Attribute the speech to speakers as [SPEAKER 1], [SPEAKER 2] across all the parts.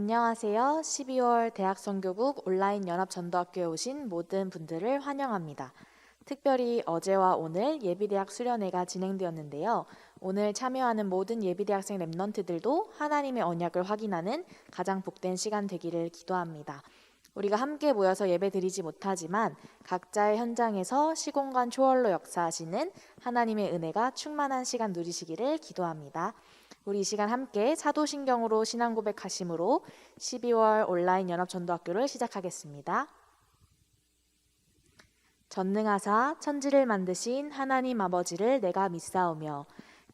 [SPEAKER 1] 안녕하세요. 12월 대학선교국 온라인 연합전도학교에 오신 모든 분들을 환영합니다. 특별히 어제와 오늘 예비대학 수련회가 진행되었는데요. 오늘 참여하는 모든 예비대학생 랩넌트들도 하나님의 언약을 확인하는 가장 복된 시간 되기를 기도합니다. 우리가 함께 모여서 예배 드리지 못하지만 각자의 현장에서 시공간 초월로 역사하시는 하나님의 은혜가 충만한 시간 누리시기를 기도합니다. 우리 이 시간 함께 사도신경으로 신앙 고백하심으로 12월 온라인 연합전도학교를 시작하겠습니다. 전능하사 천지를 만드신 하나님 아버지를 내가 믿사오며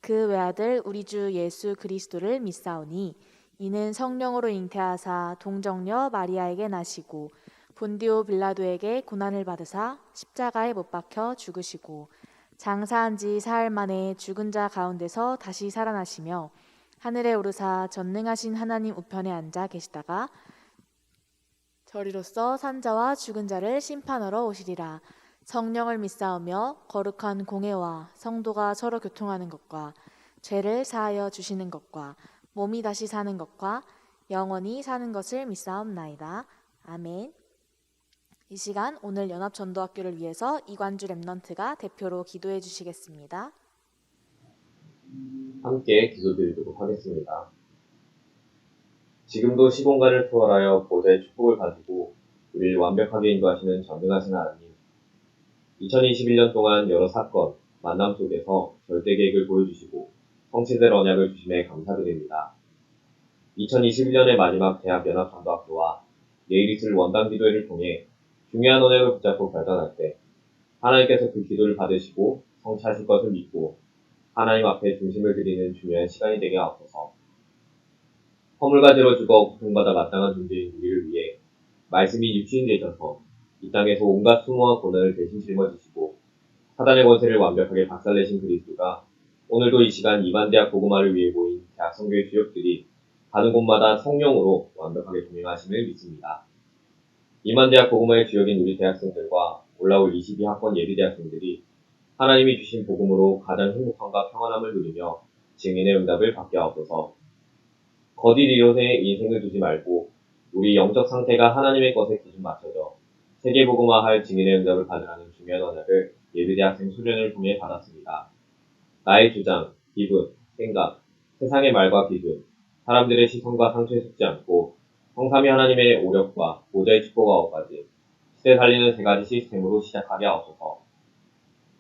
[SPEAKER 1] 그 외아들 우리 주 예수 그리스도를 믿사오니 이는 성령으로 잉태하사 동정녀 마리아에게 나시고 본디오 빌라도에게 고난을 받으사 십자가에 못 박혀 죽으시고 장사한 지 사흘 만에 죽은 자 가운데서 다시 살아나시며 하늘에 오르사 전능하신 하나님 우편에 앉아 계시다가 저리로서 산자와 죽은 자를 심판하러 오시리라. 성령을 믿사오며 거룩한 공회와 성도가 서로 교통하는 것과 죄를 사하여 주시는 것과 몸이 다시 사는 것과 영원히 사는 것을 믿사옵나이다. 아멘. 이 시간 오늘 연합전도학교를 위해서 이관주 랩넌트가 대표로 기도해 주시겠습니다.
[SPEAKER 2] 함께 기도드리도록 하겠습니다. 지금도 시공간을 초월하여 보좌의 축복을 가지고 우리를 완벽하게 인도하시는 전능하신 하나님, 2021년 동안 여러 사건, 만남 속에서 절대 계획을 보여주시고 성취될 언약을 주심에 감사드립니다. 2021년의 마지막 대학연합전도학교와 내일 있을 원당 기도회를 통해 중요한 언약을 붙잡고 결단할 때 하나님께서 그 기도를 받으시고 성취하실 것을 믿고 하나님 앞에 중심을 드리는 중요한 시간이 되게 하옵소서. 허물과 죄로 죽어 고통받아 마땅한 존재인 우리를 위해 말씀이 육신이 되셔서 이 땅에서 온갖 수모와 고난을 대신 짊어지시고 사단의 권세를 완벽하게 박살내신 그리스도가 오늘도 이 시간 이만대학 복음화를 위해 모인 대학 선교의 주역들이 가는 곳마다 성령으로 완벽하게 동행하심을 믿습니다. 이만대학 복음화의 주역인 우리 대학생들과 올라올 22학번 예비대학생들이 하나님이 주신 복음으로 가장 행복함과 평안함을 누리며 증인의 응답을 받게 하옵소서. 거짓 이론에 인생을 두지 말고 우리 영적 상태가 하나님의 것에 기준 맞춰져 세계복음화할 증인의 응답을 받으라는 중요한 언약을 예비대학생 수련을 통해 받았습니다. 나의 주장, 기분, 생각, 세상의 말과 기준, 사람들의 시선과 상처에 속지 않고 성삼위 하나님의 오력과 보좌의 축복하옵까지 시대 살리는 세 가지 시스템으로 시작하게 하옵소서.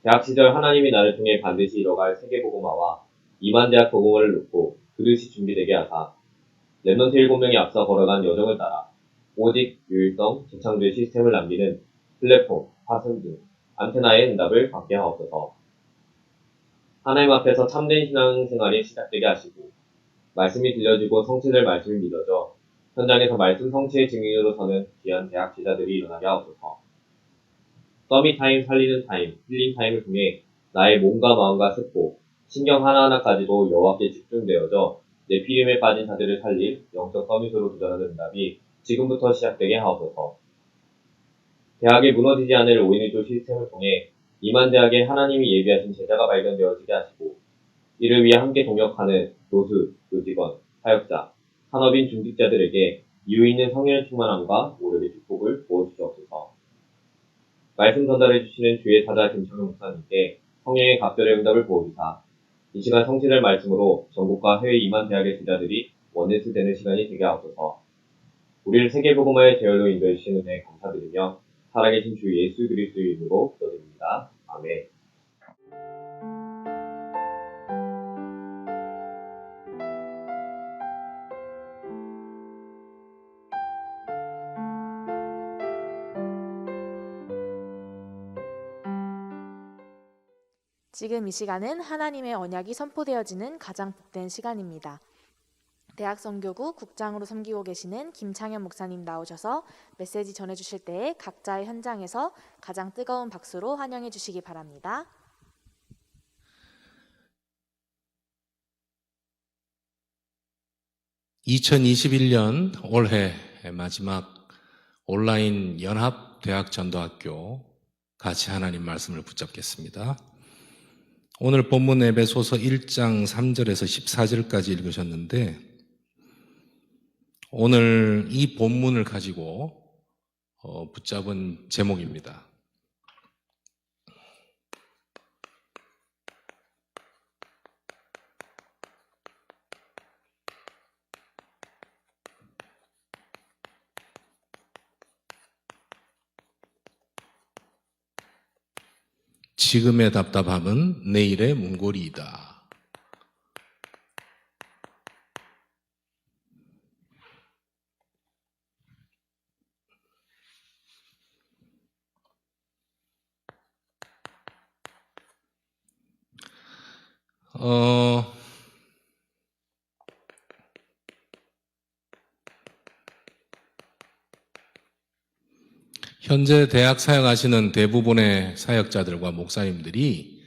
[SPEAKER 2] 대학 시절 하나님이 나를 통해 반드시 이뤄갈 세계복음화와 이만대학 복음화를 놓고 그릇이 준비되게 하사 랩넌트 7명이 앞서 걸어간 여정을 따라 오직 유일성, 재창조의 시스템을 남기는 플랫폼, 파손 등 안테나의 응답을 받게 하옵소서. 하나님 앞에서 참된 신앙생활이 시작되게 하시고 말씀이 들려지고 성취될 말씀이 믿어져 현장에서 말씀 성취의 증인으로 서는 귀한 대학 제자들이 일어나게 하옵소서. 서밋타임, 살리는 타임, 힐링 타임을 통해 나의 몸과 마음과 세포, 신경 하나하나까지도 여호와께 집중되어져 네피림에 빠진 자들을 살릴 영적 서밋으로 도전하는 응답이 지금부터 시작되게 하옵소서. 대학에 무너지지 않을 5인1조 시스템을 통해 이만대학에 하나님이 예비하신 제자가 발견되어지게 하시고 이를 위해 함께 동역하는 교수, 교직원, 사역자, 산업인 중직자들에게 이유 있는 성령의 충만함과 오력의 축복을 부어주시옵소서. 말씀 전달해 주시는 주의 사자 김창현 목사님께 성령의 각별의 응답을 부어주사 이 시간 성취될 말씀으로 전국과 해외 이만대학의 제자들이 원네스 되는 시간이 되게 하옵소서. 우리를 세계복음화의 제열로 인도해 주시는 은혜에 감사드리며 살아계신 주 예수 그리스도의 이름으로 기도드립니다. 아멘.
[SPEAKER 1] 지금 이 시간은 하나님의 언약이 선포되어지는 가장 복된 시간입니다. 대학선교국 국장으로 섬기고 계시는 김창현 목사님 나오셔서 메시지 전해주실 때에 각자의 현장에서 가장 뜨거운 박수로 환영해 주시기 바랍니다.
[SPEAKER 3] (2021년) 올해 마지막 온라인 연합 대학 전도학교 같이 하나님 말씀을 붙잡겠습니다. 오늘 본문 에베소서 1장 3절에서 14절까지 읽으셨는데 오늘 이 본문을 가지고 붙잡은 제목입니다. 지금의 답답함은 내일의 문고리이다. 현재 대학 사역하시는 대부분의 사역자들과 목사님들이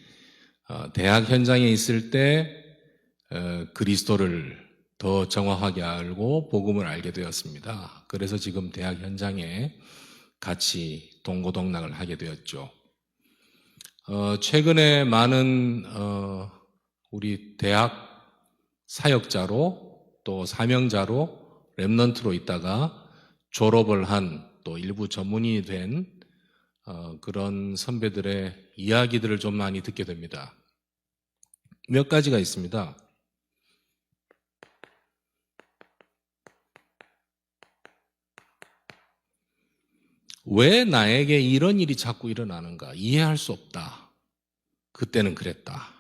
[SPEAKER 3] 대학 현장에 있을 때 그리스도를 더 정확하게 알고 복음을 알게 되었습니다. 그래서 지금 대학 현장에 같이 동고동락을 하게 되었죠. 최근에 많은 우리 대학 사역자로 또 사명자로 렘넌트로 있다가 졸업을 한 또 일부 전문인이 된 그런 선배들의 이야기들을 좀 많이 듣게 됩니다. 몇 가지가 있습니다. 왜 나에게 이런 일이 자꾸 일어나는가? 이해할 수 없다. 그때는 그랬다.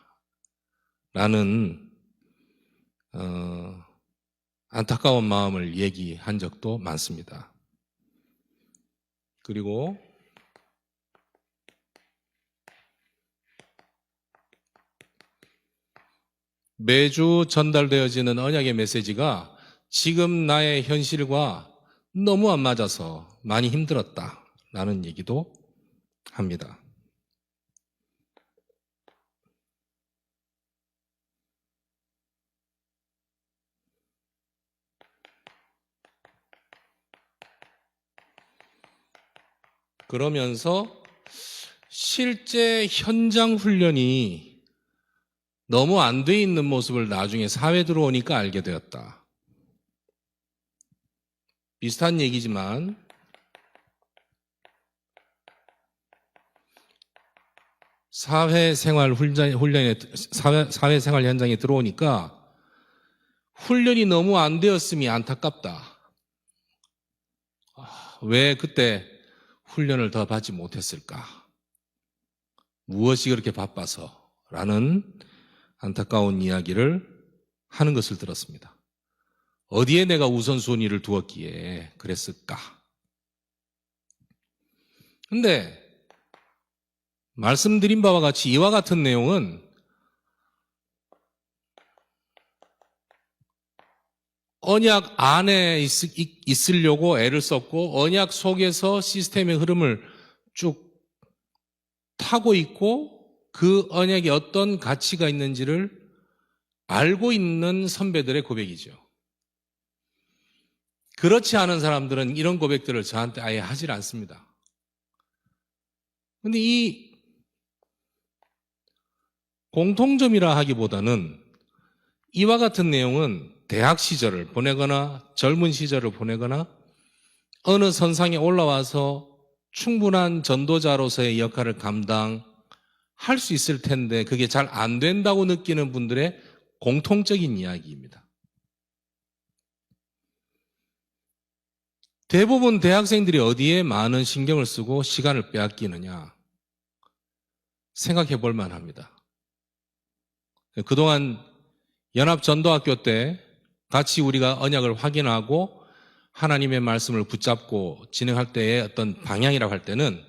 [SPEAKER 3] 라는 안타까운 마음을 얘기한 적도 많습니다. 그리고 매주 전달되어지는 언약의 메시지가 지금 나의 현실과 너무 안 맞아서 많이 힘들었다 라는 얘기도 합니다. 그러면서 실제 현장 훈련이 너무 안 돼 있는 모습을 나중에 사회 들어오니까 알게 되었다. 비슷한 얘기지만 사회생활 현장에 들어오니까 훈련이 너무 안 되었음이 안타깝다. 왜 그때 훈련을 더 받지 못했을까? 무엇이 그렇게 바빠서? 라는 안타까운 이야기를 하는 것을 들었습니다. 어디에 내가 우선순위를 두었기에 그랬을까? 근데 말씀드린 바와 같이 이와 같은 내용은 언약 안에 있으려고 애를 썼고 언약 속에서 시스템의 흐름을 쭉 타고 있고 그 언약에 어떤 가치가 있는지를 알고 있는 선배들의 고백이죠. 그렇지 않은 사람들은 이런 고백들을 저한테 아예 하질 않습니다. 근데 이 공통점이라 하기보다는 이와 같은 내용은 대학 시절을 보내거나 젊은 시절을 보내거나 어느 선상에 올라와서 충분한 전도자로서의 역할을 감당할 수 있을 텐데 그게 잘 안 된다고 느끼는 분들의 공통적인 이야기입니다. 대부분 대학생들이 어디에 많은 신경을 쓰고 시간을 빼앗기느냐 생각해 볼 만합니다. 그동안 연합전도학교 때 같이 우리가 언약을 확인하고 하나님의 말씀을 붙잡고 진행할 때의 어떤 방향이라고 할 때는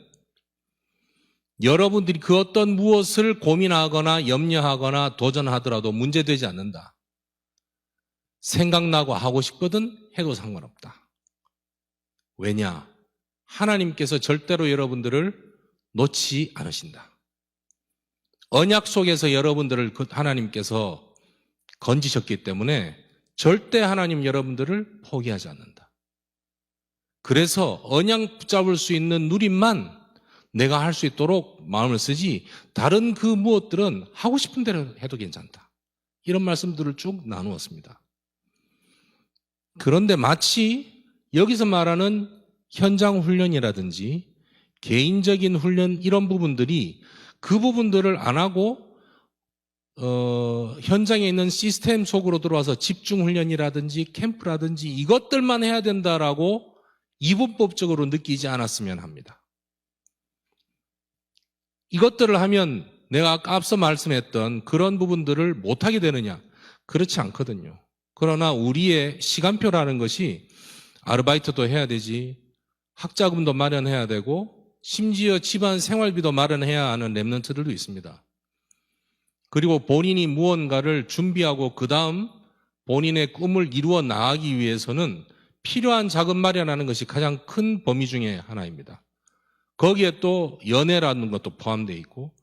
[SPEAKER 3] 여러분들이 그 어떤 무엇을 고민하거나 염려하거나 도전하더라도 문제되지 않는다. 생각나고 하고 싶거든 해도 상관없다. 왜냐? 하나님께서 절대로 여러분들을 놓지 않으신다. 언약 속에서 여러분들을 하나님께서 건지셨기 때문에 절대 하나님 여러분들을 포기하지 않는다. 그래서 언약 붙잡을 수 있는 누림만 내가 할 수 있도록 마음을 쓰지 다른 그 무엇들은 하고 싶은 대로 해도 괜찮다. 이런 말씀들을 쭉 나누었습니다. 그런데 마치 여기서 말하는 현장 훈련이라든지 개인적인 훈련 이런 부분들이 그 부분들을 안 하고 현장에 있는 시스템 속으로 들어와서 집중 훈련이라든지 캠프라든지 이것들만 해야 된다라고 이분법적으로 느끼지 않았으면 합니다. 이것들을 하면 내가 아까 앞서 말씀했던 그런 부분들을 못하게 되느냐? 그렇지 않거든요. 그러나 우리의 시간표라는 것이 아르바이트도 해야 되지, 학자금도 마련해야 되고, 심지어 집안 생활비도 마련해야 하는 랩런트들도 있습니다. 그리고 본인이 무언가를 준비하고 그 다음 본인의 꿈을 이루어 나가기 위해서는 필요한 자금 마련하는 것이 가장 큰 범위 중에 하나입니다. 거기에 또 연애라는 것도 포함되어 있고,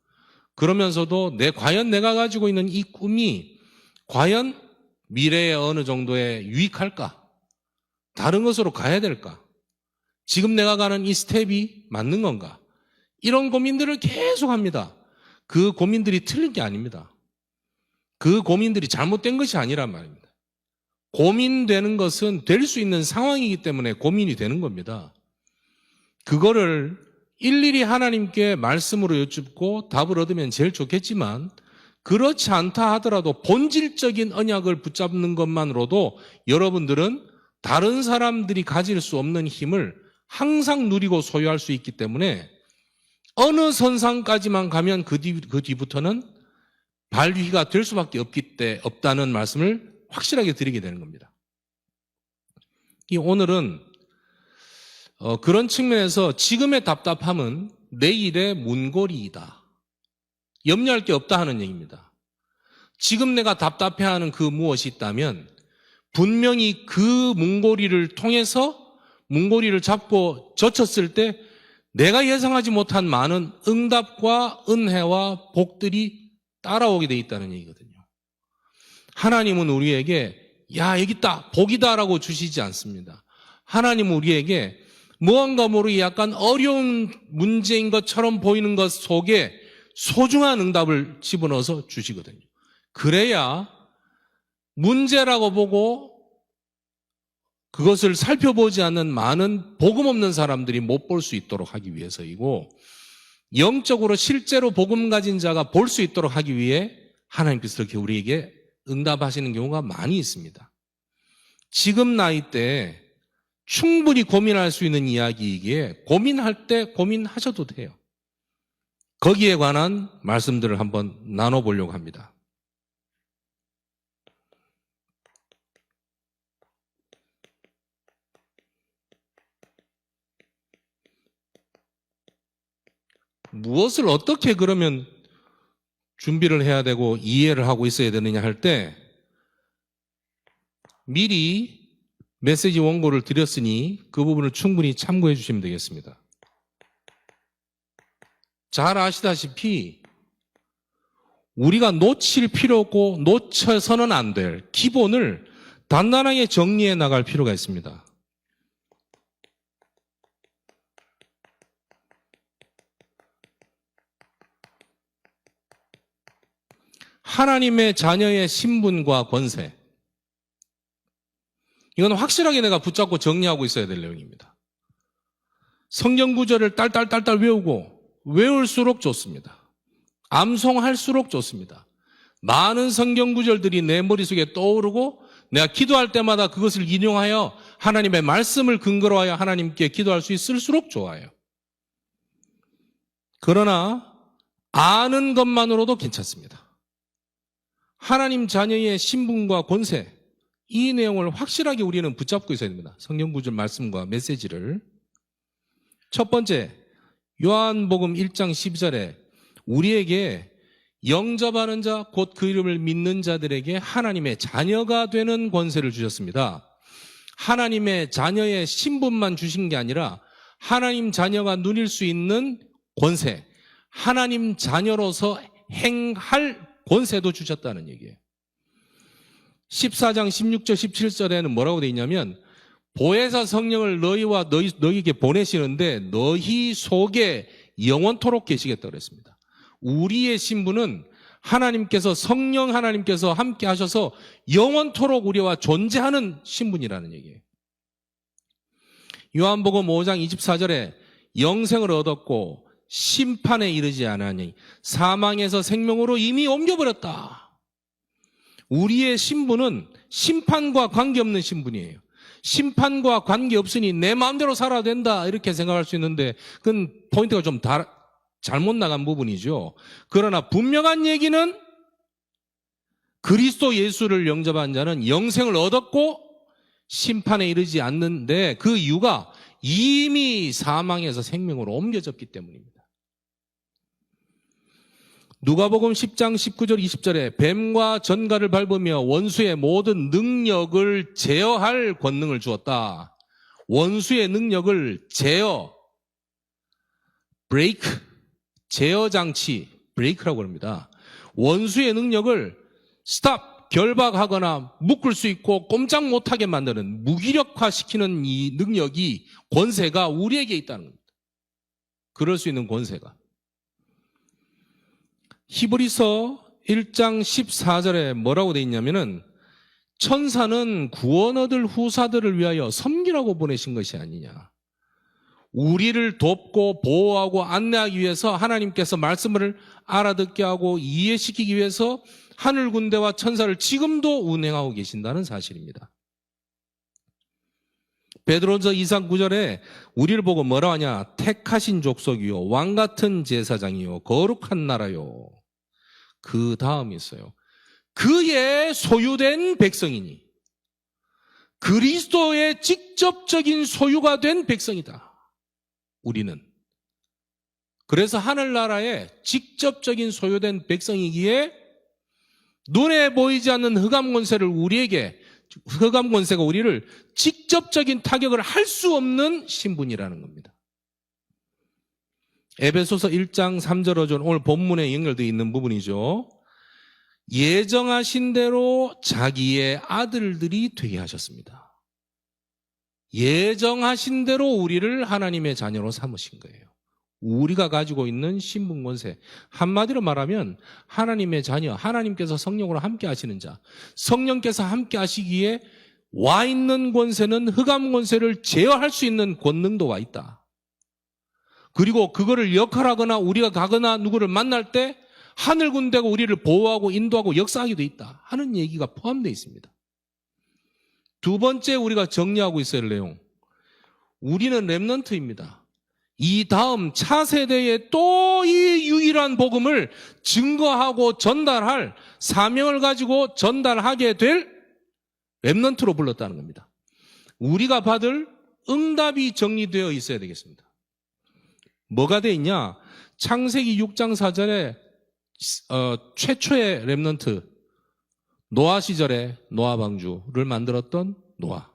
[SPEAKER 3] 그러면서도 과연 내가 가지고 있는 이 꿈이 과연 미래에 어느 정도에 유익할까? 다른 것으로 가야 될까? 지금 내가 가는 이 스텝이 맞는 건가? 이런 고민들을 계속 합니다. 그 고민들이 틀린 게 아닙니다. 그 고민들이 잘못된 것이 아니란 말입니다. 고민되는 것은 될 수 있는 상황이기 때문에 고민이 되는 겁니다. 그거를 일일이 하나님께 말씀으로 여쭙고 답을 얻으면 제일 좋겠지만, 그렇지 않다 하더라도 본질적인 언약을 붙잡는 것만으로도 여러분들은 다른 사람들이 가질 수 없는 힘을 항상 누리고 소유할 수 있기 때문에 어느 선상까지만 가면 그 뒤부터는 발휘가 될 수밖에 없다는 말씀을 확실하게 드리게 되는 겁니다. 오늘은 그런 측면에서 지금의 답답함은 내일의 문고리이다. 염려할 게 없다 하는 얘기입니다. 지금 내가 답답해하는 그 무엇이 있다면 분명히 그 문고리를 통해서 문고리를 잡고 젖혔을 때 내가 예상하지 못한 많은 응답과 은혜와 복들이 따라오게 돼 있다는 얘기거든요. 하나님은 우리에게 야 여기 있다 복이다라고 주시지 않습니다. 하나님은 우리에게 무언가 모르게 약간 어려운 문제인 것처럼 보이는 것 속에 소중한 응답을 집어넣어서 주시거든요. 그래야 문제라고 보고 그것을 살펴보지 않는 많은 복음 없는 사람들이 못 볼 수 있도록 하기 위해서이고, 영적으로 실제로 복음 가진 자가 볼 수 있도록 하기 위해 하나님께서 이렇게 우리에게 응답하시는 경우가 많이 있습니다. 지금 나이 때 충분히 고민할 수 있는 이야기이기에 고민할 때 고민하셔도 돼요. 거기에 관한 말씀들을 한번 나눠보려고 합니다. 무엇을 어떻게 그러면 준비를 해야 되고 이해를 하고 있어야 되느냐 할 때 미리 메시지 원고를 드렸으니 그 부분을 충분히 참고해 주시면 되겠습니다. 잘 아시다시피 우리가 놓칠 필요 없고 놓쳐서는 안 될 기본을 단단하게 정리해 나갈 필요가 있습니다. 하나님의 자녀의 신분과 권세. 이건 확실하게 내가 붙잡고 정리하고 있어야 될 내용입니다. 성경 구절을 딸딸딸딸 외우고 외울수록 좋습니다. 암송할수록 좋습니다. 많은 성경 구절들이 내 머릿속에 떠오르고 내가 기도할 때마다 그것을 인용하여 하나님의 말씀을 근거로 하여 하나님께 기도할 수 있을수록 좋아요. 그러나 아는 것만으로도 괜찮습니다. 하나님 자녀의 신분과 권세, 이 내용을 확실하게 우리는 붙잡고 있어야 됩니다. 성경 구절 말씀과 메시지를. 첫 번째, 요한복음 1장 12절에 우리에게 영접하는 자, 곧 그 이름을 믿는 자들에게 하나님의 자녀가 되는 권세를 주셨습니다. 하나님의 자녀의 신분만 주신 게 아니라 하나님 자녀가 누릴 수 있는 권세, 하나님 자녀로서 행할 권세도 주셨다는 얘기예요. 14장 16절 17절에는 뭐라고 되어 있냐면 보혜사 성령을 너희에게 보내시는데 너희 속에 영원토록 계시겠다고 그랬습니다. 우리의 신분은 하나님께서 성령 하나님께서 함께 하셔서 영원토록 우리와 존재하는 신분이라는 얘기예요. 요한복음 5장 24절에 영생을 얻었고 심판에 이르지 않으니 사망에서 생명으로 이미 옮겨버렸다. 우리의 신분은 심판과 관계없는 신분이에요. 심판과 관계없으니 내 마음대로 살아야 된다 이렇게 생각할 수 있는데 그건 포인트가 좀 잘못 나간 부분이죠. 그러나 분명한 얘기는 그리스도 예수를 영접한 자는 영생을 얻었고 심판에 이르지 않는데 그 이유가 이미 사망에서 생명으로 옮겨졌기 때문입니다. 누가복음 10장 19절 20절에 뱀과 전갈을 밟으며 원수의 모든 능력을 제어할 권능을 주었다. 원수의 능력을 브레이크, 제어 장치, 브레이크라고 합니다. 원수의 능력을 스탑, 결박하거나 묶을 수 있고 꼼짝 못하게 만드는 무기력화시키는 이 능력이 권세가 우리에게 있다는 겁니다. 그럴 수 있는 권세가. 히브리서 1장 14절에 뭐라고 돼 있냐면은 천사는 구원 얻을 후사들을 위하여 섬기라고 보내신 것이 아니냐. 우리를 돕고 보호하고 안내하기 위해서 하나님께서 말씀을 알아듣게 하고 이해시키기 위해서 하늘 군대와 천사를 지금도 운행하고 계신다는 사실입니다. 베드로전서 2장 9절에 우리를 보고 뭐라 하냐. 택하신 족속이요 왕같은 제사장이요 거룩한 나라요. 그 다음이 있어요. 그의 소유된 백성이니 그리스도의 직접적인 소유가 된 백성이다. 우리는. 그래서 하늘나라의 직접적인 소유된 백성이기에 눈에 보이지 않는 흑암 권세가 우리를 직접적인 타격을 할 수 없는 신분이라는 겁니다. 에베소서 1장 3절 5절 오늘 본문에 연결되어 있는 부분이죠. 예정하신 대로 자기의 아들들이 되게 하셨습니다. 예정하신 대로 우리를 하나님의 자녀로 삼으신 거예요. 우리가 가지고 있는 신분 권세, 한마디로 말하면 하나님의 자녀, 하나님께서 성령으로 함께 하시는 자, 성령께서 함께 하시기에 와 있는 권세는 흑암 권세를 제어할 수 있는 권능도 와 있다. 그리고 그거를 역할하거나 우리가 가거나 누구를 만날 때 하늘 군대가 우리를 보호하고 인도하고 역사하기도 있다 하는 얘기가 포함되어 있습니다. 두 번째 우리가 정리하고 있어야 할 내용, 우리는 렘넌트입니다. 이 다음 차세대에 또 이 유일한 복음을 증거하고 전달할 사명을 가지고 전달하게 될 렘넌트로 불렀다는 겁니다. 우리가 받을 응답이 정리되어 있어야 되겠습니다. 뭐가 돼 있냐? 창세기 6장 4절에 최초의 렘넌트 노아 시절에 노아 방주를 만들었던 노아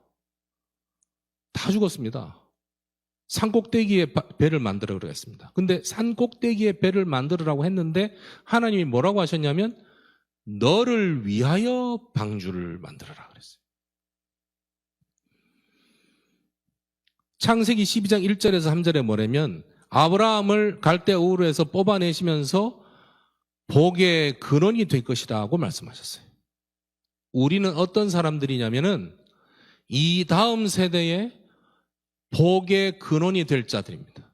[SPEAKER 3] 다 죽었습니다. 산꼭대기에 배를 만들어 그랬습니다. 근데 산꼭대기에 배를 만들으라고 했는데 하나님이 뭐라고 하셨냐면 너를 위하여 방주를 만들어라 그랬어요. 창세기 12장 1절에서 3절에 뭐냐면 아브라함을 갈대우르에서 뽑아내시면서 복의 근원이 될 것이다 하고 말씀하셨어요. 우리는 어떤 사람들이냐면은 이 다음 세대에 복의 근원이 될 자들입니다.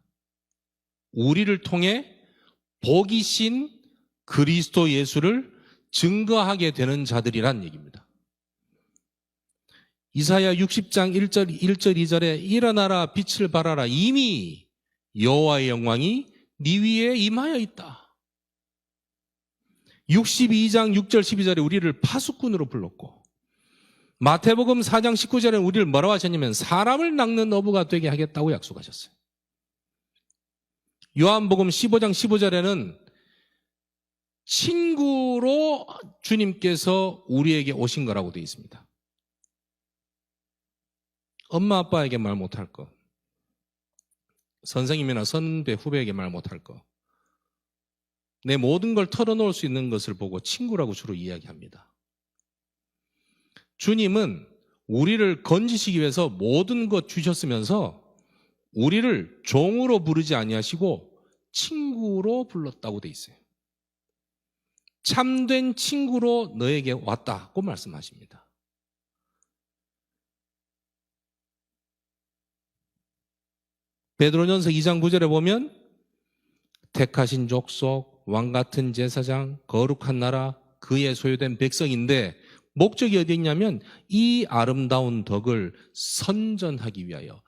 [SPEAKER 3] 우리를 통해 복이신 그리스도 예수를 증거하게 되는 자들이란 얘기입니다. 이사야 60장 1절 2절에 일어나라 빛을 발하라 이미 여호와의 영광이 네 위에 임하여 있다. 62장 6절 12절에 우리를 파수꾼으로 불렀고 마태복음 4장 19절에 우리를 뭐라고 하셨냐면 사람을 낚는 어부가 되게 하겠다고 약속하셨어요. 요한복음 15장 15절에는 친구로 주님께서 우리에게 오신 거라고 되어 있습니다. 엄마 아빠에게 말 못할 거, 선생님이나 선배 후배에게 말 못할 거, 내 모든 걸 털어놓을 수 있는 것을 보고 친구라고 주로 이야기합니다. 주님은 우리를 건지시기 위해서 모든 것 주셨으면서 우리를 종으로 부르지 아니하시고 친구로 불렀다고 돼 있어요. 참된 친구로 너에게 왔다고 말씀하십니다. 베드로전서 2장 9절에 보면 택하신 족속, 왕같은 제사장, 거룩한 나라, 그의 소유된 백성인데 목적이 어디 있냐면 이 아름다운 덕을 선전하기 위하여,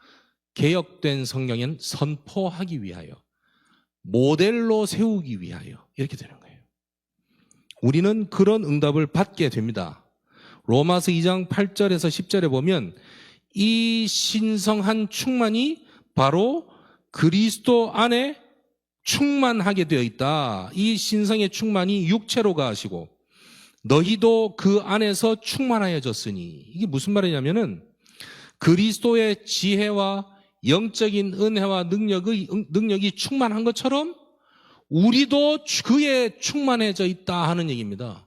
[SPEAKER 3] 개혁된 성경에는 선포하기 위하여, 모델로 세우기 위하여 이렇게 되는 거예요. 우리는 그런 응답을 받게 됩니다. 로마서 2장 8절에서 10절에 보면 이 신성한 충만이 바로 그리스도 안에 충만하게 되어 있다. 이 신성의 충만이 육체로 가시고 너희도 그 안에서 충만하여졌으니, 이게 무슨 말이냐면은 그리스도의 지혜와 영적인 은혜와 능력이 충만한 것처럼 우리도 그에 충만해져 있다 하는 얘기입니다.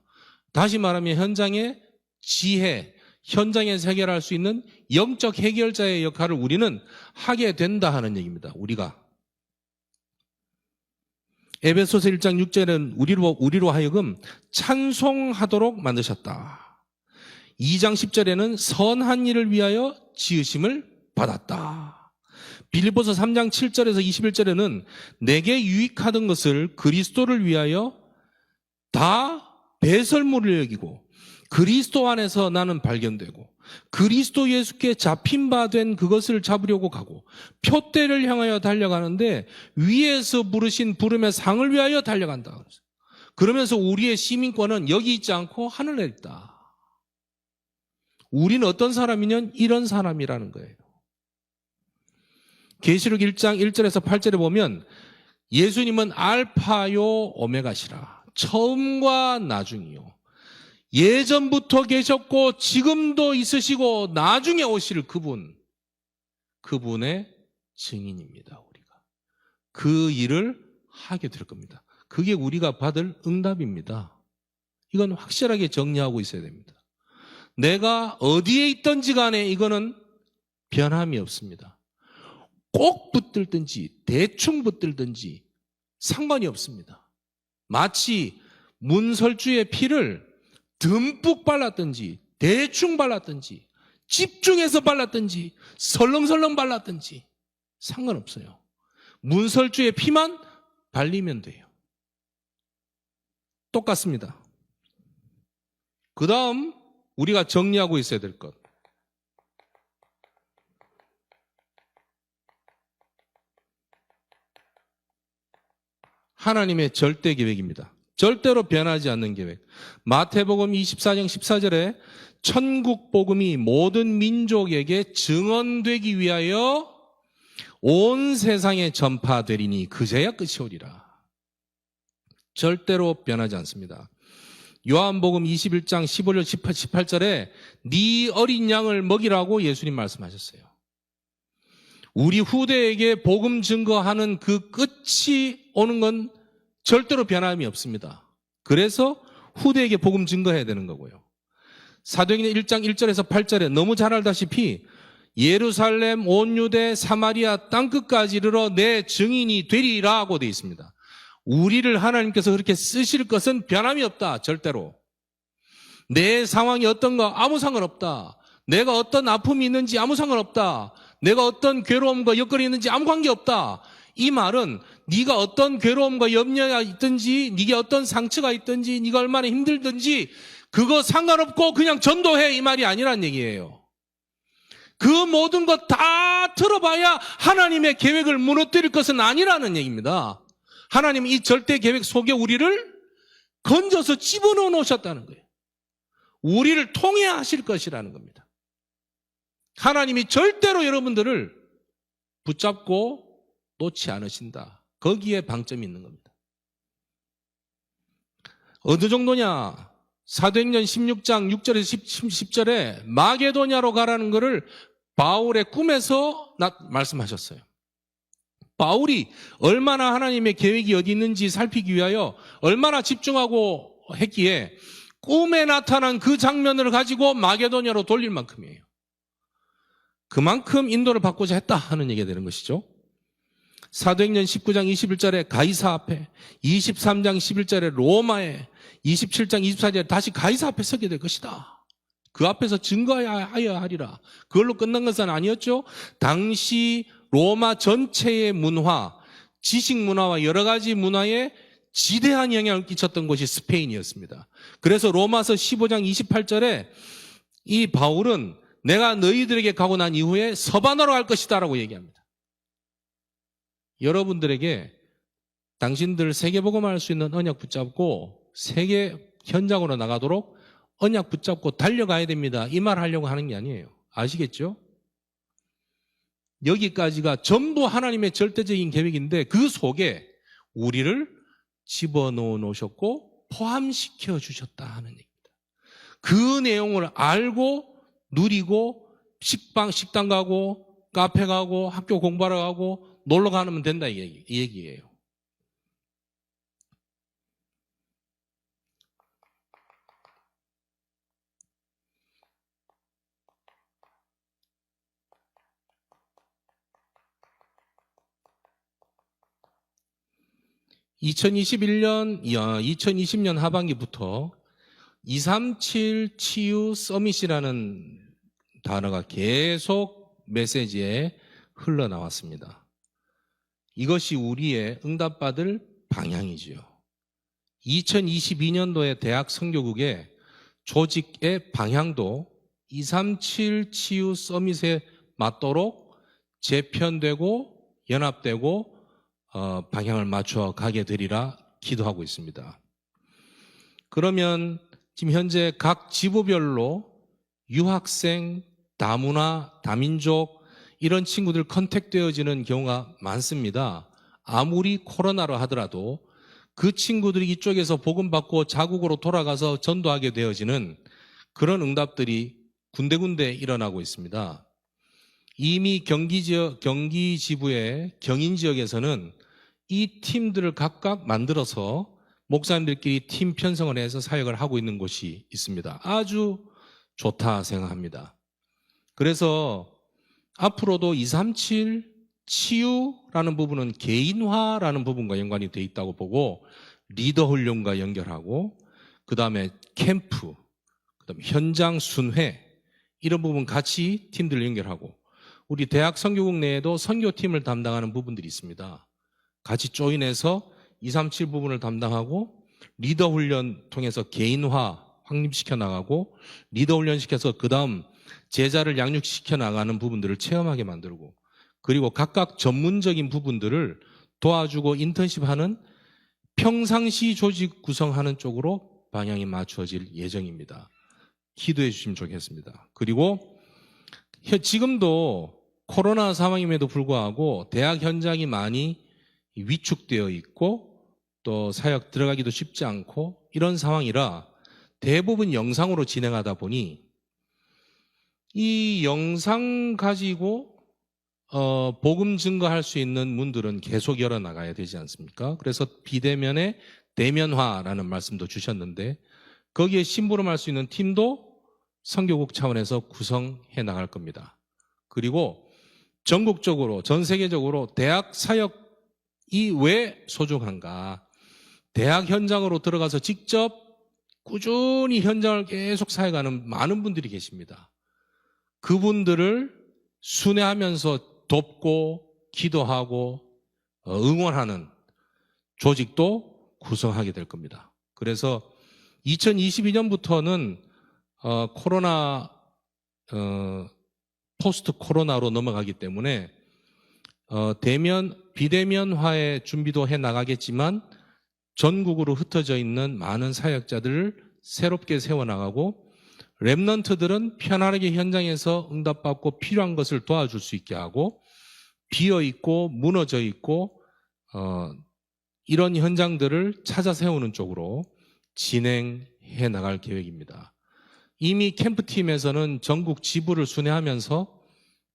[SPEAKER 3] 다시 말하면 현장의 지혜, 현장에서 해결할 수 있는 영적 해결자의 역할을 우리는 하게 된다 하는 얘기입니다. 우리가. 에베소서 1장 6절은 우리로 하여금 찬송하도록 만드셨다. 2장 10절에는 선한 일을 위하여 지으심을 받았다. 빌립보서 3장 7절에서 21절에는 내게 유익하던 것을 그리스도를 위하여 다 배설물을 여기고 그리스도 안에서 나는 발견되고 그리스도 예수께 잡힌 바 된 그것을 잡으려고 가고 표대를 향하여 달려가는데 위에서 부르신 부름의 상을 위하여 달려간다. 그러면서 우리의 시민권은 여기 있지 않고 하늘에 있다. 우리는 어떤 사람이냐? 이런 사람이라는 거예요. 계시록 1장 1절에서 8절에 보면 예수님은 알파요 오메가시라, 처음과 나중이요, 예전부터 계셨고 지금도 있으시고 나중에 오실 그분의 증인입니다. 우리가 그 일을 하게 될 겁니다. 그게 우리가 받을 응답입니다. 이건 확실하게 정리하고 있어야 됩니다. 내가 어디에 있든지 간에 이거는 변함이 없습니다. 꼭 붙들든지 대충 붙들든지 상관이 없습니다. 마치 문설주의 피를 듬뿍 발랐든지 대충 발랐든지 집중해서 발랐든지 설렁설렁 발랐든지 상관없어요. 문설주의 피만 발리면 돼요. 똑같습니다. 그 다음 우리가 정리하고 있어야 될 것, 하나님의 절대 계획입니다. 절대로 변하지 않는 계획. 마태복음 24장 14절에 천국 복음이 모든 민족에게 증언되기 위하여 온 세상에 전파되리니 그제야 끝이 오리라. 절대로 변하지 않습니다. 요한복음 21장 15절 18절에 네 어린 양을 먹이라고 예수님 말씀하셨어요. 우리 후대에게 복음 증거하는 그 끝이 오는 건 절대로 변함이 없습니다. 그래서 후대에게 복음 증거해야 되는 거고요. 사도행전 1장 1절에서 8절에 너무 잘 알다시피 예루살렘, 온 유대, 사마리아 땅끝까지 이르러 내 증인이 되리라고 되어 있습니다. 우리를 하나님께서 그렇게 쓰실 것은 변함이 없다. 절대로. 내 상황이 어떤가 아무 상관없다. 내가 어떤 아픔이 있는지 아무 상관없다. 내가 어떤 괴로움과 여건이 있는지 아무 관계없다. 이 말은 네가 어떤 괴로움과 염려가 있든지, 네가 어떤 상처가 있든지, 네가 얼마나 힘들든지 그거 상관없고 그냥 전도해, 이 말이 아니란 얘기예요. 그 모든 것 다 들어봐야 하나님의 계획을 무너뜨릴 것은 아니라는 얘기입니다. 하나님은 이 절대 계획 속에 우리를 건져서 집어넣어 놓으셨다는 거예요. 우리를 통해 하실 것이라는 겁니다. 하나님이 절대로 여러분들을 붙잡고 놓지 않으신다. 거기에 방점이 있는 겁니다. 어느 정도냐? 사도행전 16장 6절에서 10절에 마게도냐로 가라는 것을 바울의 꿈에서 말씀하셨어요. 바울이 얼마나 하나님의 계획이 어디 있는지 살피기 위하여 얼마나 집중하고 했기에 꿈에 나타난 그 장면을 가지고 마게도냐로 돌릴 만큼이에요. 그만큼 인도를 받고자 했다 하는 얘기가 되는 것이죠. 사도행전 19장 21절에 가이사 앞에, 23장 11절에 로마에, 27장 24절에 다시 가이사 앞에 서게 될 것이다. 그 앞에서 증거하여야 하리라. 그걸로 끝난 것은 아니었죠. 당시 로마 전체의 문화, 지식 문화와 여러 가지 문화에 지대한 영향을 끼쳤던 곳이 스페인이었습니다. 그래서 로마서 15장 28절에 이 바울은 내가 너희들에게 가고 난 이후에 서바나로 갈 것이다 라고 얘기합니다. 여러분들에게 당신들 세계복음할 수 있는 언약 붙잡고 세계 현장으로 나가도록 언약 붙잡고 달려가야 됩니다. 이 말 하려고 하는 게 아니에요. 아시겠죠? 여기까지가 전부 하나님의 절대적인 계획인데 그 속에 우리를 집어넣어 놓으셨고 포함시켜 주셨다 하는 얘기입니다. 그 내용을 알고 누리고 식당 가고 카페 가고 학교 공부하러 가고 놀러 가면 된다 이 얘기예요. (2020년) 하반기부터 237 치유 서밋이라는 단어가 계속 메시지에 흘러나왔습니다. 이것이 우리의 응답받을 방향이지요. 2022년도에 대학 선교국의 조직의 방향도 237 치유 서밋에 맞도록 재편되고 연합되고 방향을 맞춰 가게 되리라 기도하고 있습니다. 그러면 지금 현재 각 지부별로 유학생, 다문화, 다민족 이런 친구들 컨택되어지는 경우가 많습니다. 아무리 코로나로 하더라도 그 친구들이 이쪽에서 복음받고 자국으로 돌아가서 전도하게 되어지는 그런 응답들이 군데군데 일어나고 있습니다. 이미 경기 지부의 경인 지역에서는 이 팀들을 각각 만들어서 목사님들끼리 팀 편성을 해서 사역을 하고 있는 곳이 있습니다. 아주 좋다 생각합니다. 그래서 앞으로도 237 치유라는 부분은 개인화라는 부분과 연관이 돼 있다고 보고 리더 훈련과 연결하고 그다음에 캠프, 그다음에 현장 순회 이런 부분 같이 팀들 연결하고 우리 대학 선교국 내에도 선교팀을 담당하는 부분들이 있습니다. 같이 조인해서 237 부분을 담당하고 리더 훈련 통해서 개인화 확립시켜 나가고 리더 훈련 시켜서 그다음 제자를 양육시켜 나가는 부분들을 체험하게 만들고 그리고 각각 전문적인 부분들을 도와주고 인턴십하는 평상시 조직 구성하는 쪽으로 방향이 맞춰질 예정입니다. 기도해 주시면 좋겠습니다. 그리고 지금도 코로나 상황임에도 불구하고 대학 현장이 많이 위축되어 있고 또 사역 들어가기도 쉽지 않고 이런 상황이라 대부분 영상으로 진행하다 보니 이 영상 가지고 복음 증거할 수 있는 문들은 계속 열어나가야 되지 않습니까? 그래서 비대면의 대면화라는 말씀도 주셨는데 거기에 심부름할 수 있는 팀도 선교국 차원에서 구성해 나갈 겁니다. 그리고 전국적으로 전 세계적으로 대학 사역이 왜 소중한가? 대학 현장으로 들어가서 직접 꾸준히 현장을 계속 사역하는 많은 분들이 계십니다. 그분들을 순회하면서 돕고 기도하고 응원하는 조직도 구성하게 될 겁니다. 그래서 2022년부터는 코로나 포스트 코로나로 넘어가기 때문에 비대면화의 준비도 해 나가겠지만 전국으로 흩어져 있는 많은 사역자들을 새롭게 세워나가고 렘넌트들은 편안하게 현장에서 응답받고 필요한 것을 도와줄 수 있게 하고 비어있고 무너져 있고 이런 현장들을 찾아 세우는 쪽으로 진행해 나갈 계획입니다. 이미 캠프팀에서는 전국 지부를 순회하면서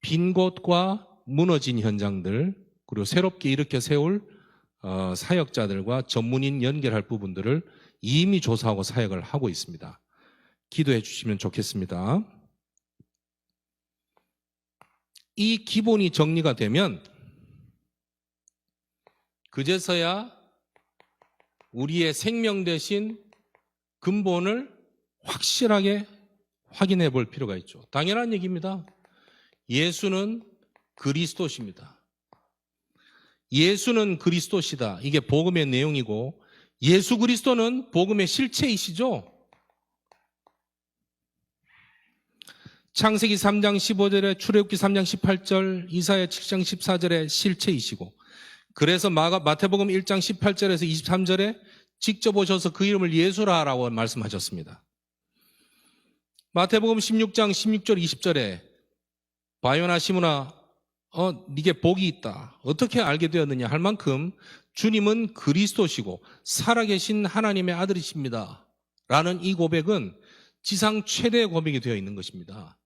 [SPEAKER 3] 빈 곳과 무너진 현장들 그리고 새롭게 일으켜 세울 사역자들과 전문인 연결할 부분들을 이미 조사하고 사역을 하고 있습니다. 기도해 주시면 좋겠습니다. 이 기본이 정리가 되면 그제서야 우리의 생명 대신 근본을 확실하게 확인해 볼 필요가 있죠. 당연한 얘기입니다. 예수는 그리스도십니다. 예수는 그리스도시다. 이게 복음의 내용이고 예수 그리스도는 복음의 실체이시죠. 창세기 3장 15절에 출애굽기 3장 18절, 이사야 7장 14절의 실체이시고 그래서 마태복음 1장 18절에서 23절에 직접 오셔서 그 이름을 예수라 라고 말씀하셨습니다. 마태복음 16장 16절 20절에 바요나 시므나 네게 복이 있다. 어떻게 알게 되었느냐 할 만큼 주님은 그리스도시고 살아계신 하나님의 아들이십니다. 라는 이 고백은 지상 최대의 고백이 되어 있는 것입니다.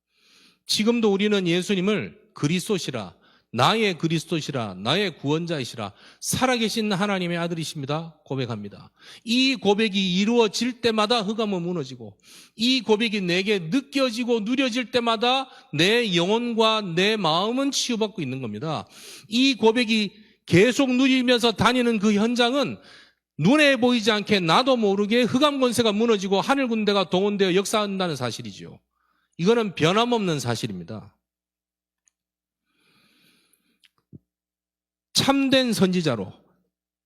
[SPEAKER 3] 지금도 우리는 예수님을 그리스도시라, 나의 그리스도시라, 나의 구원자이시라, 살아계신 하나님의 아들이십니다. 고백합니다. 이 고백이 이루어질 때마다 흑암은 무너지고 이 고백이 내게 느껴지고 누려질 때마다 내 영혼과 내 마음은 치유받고 있는 겁니다. 이 고백이 계속 누리면서 다니는 그 현장은 눈에 보이지 않게 나도 모르게 흑암 권세가 무너지고 하늘 군대가 동원되어 역사한다는 사실이죠. 이거는 변함없는 사실입니다. 참된 선지자로,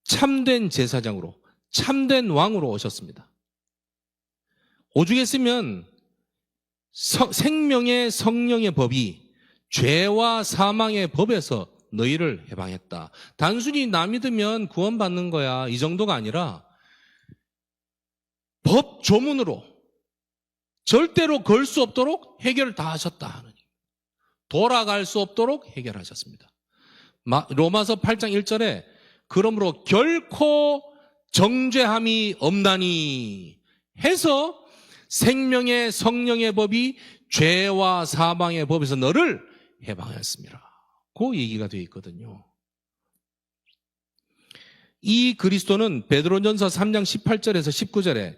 [SPEAKER 3] 참된 제사장으로, 참된 왕으로 오셨습니다. 오죽 했으면 생명의 성령의 법이 죄와 사망의 법에서 너희를 해방했다. 단순히 나 믿으면 구원받는 거야 이 정도가 아니라 법 조문으로 절대로 걸 수 없도록 해결을 다 하셨다. 하느님. 돌아갈 수 없도록 해결하셨습니다. 로마서 8장 1절에 그러므로 결코 정죄함이 없나니 해서 생명의 성령의 법이 죄와 사망의 법에서 너를 해방하였습니다. 그 얘기가 되어 있거든요. 이 그리스도는 베드로전서 3장 18절에서 19절에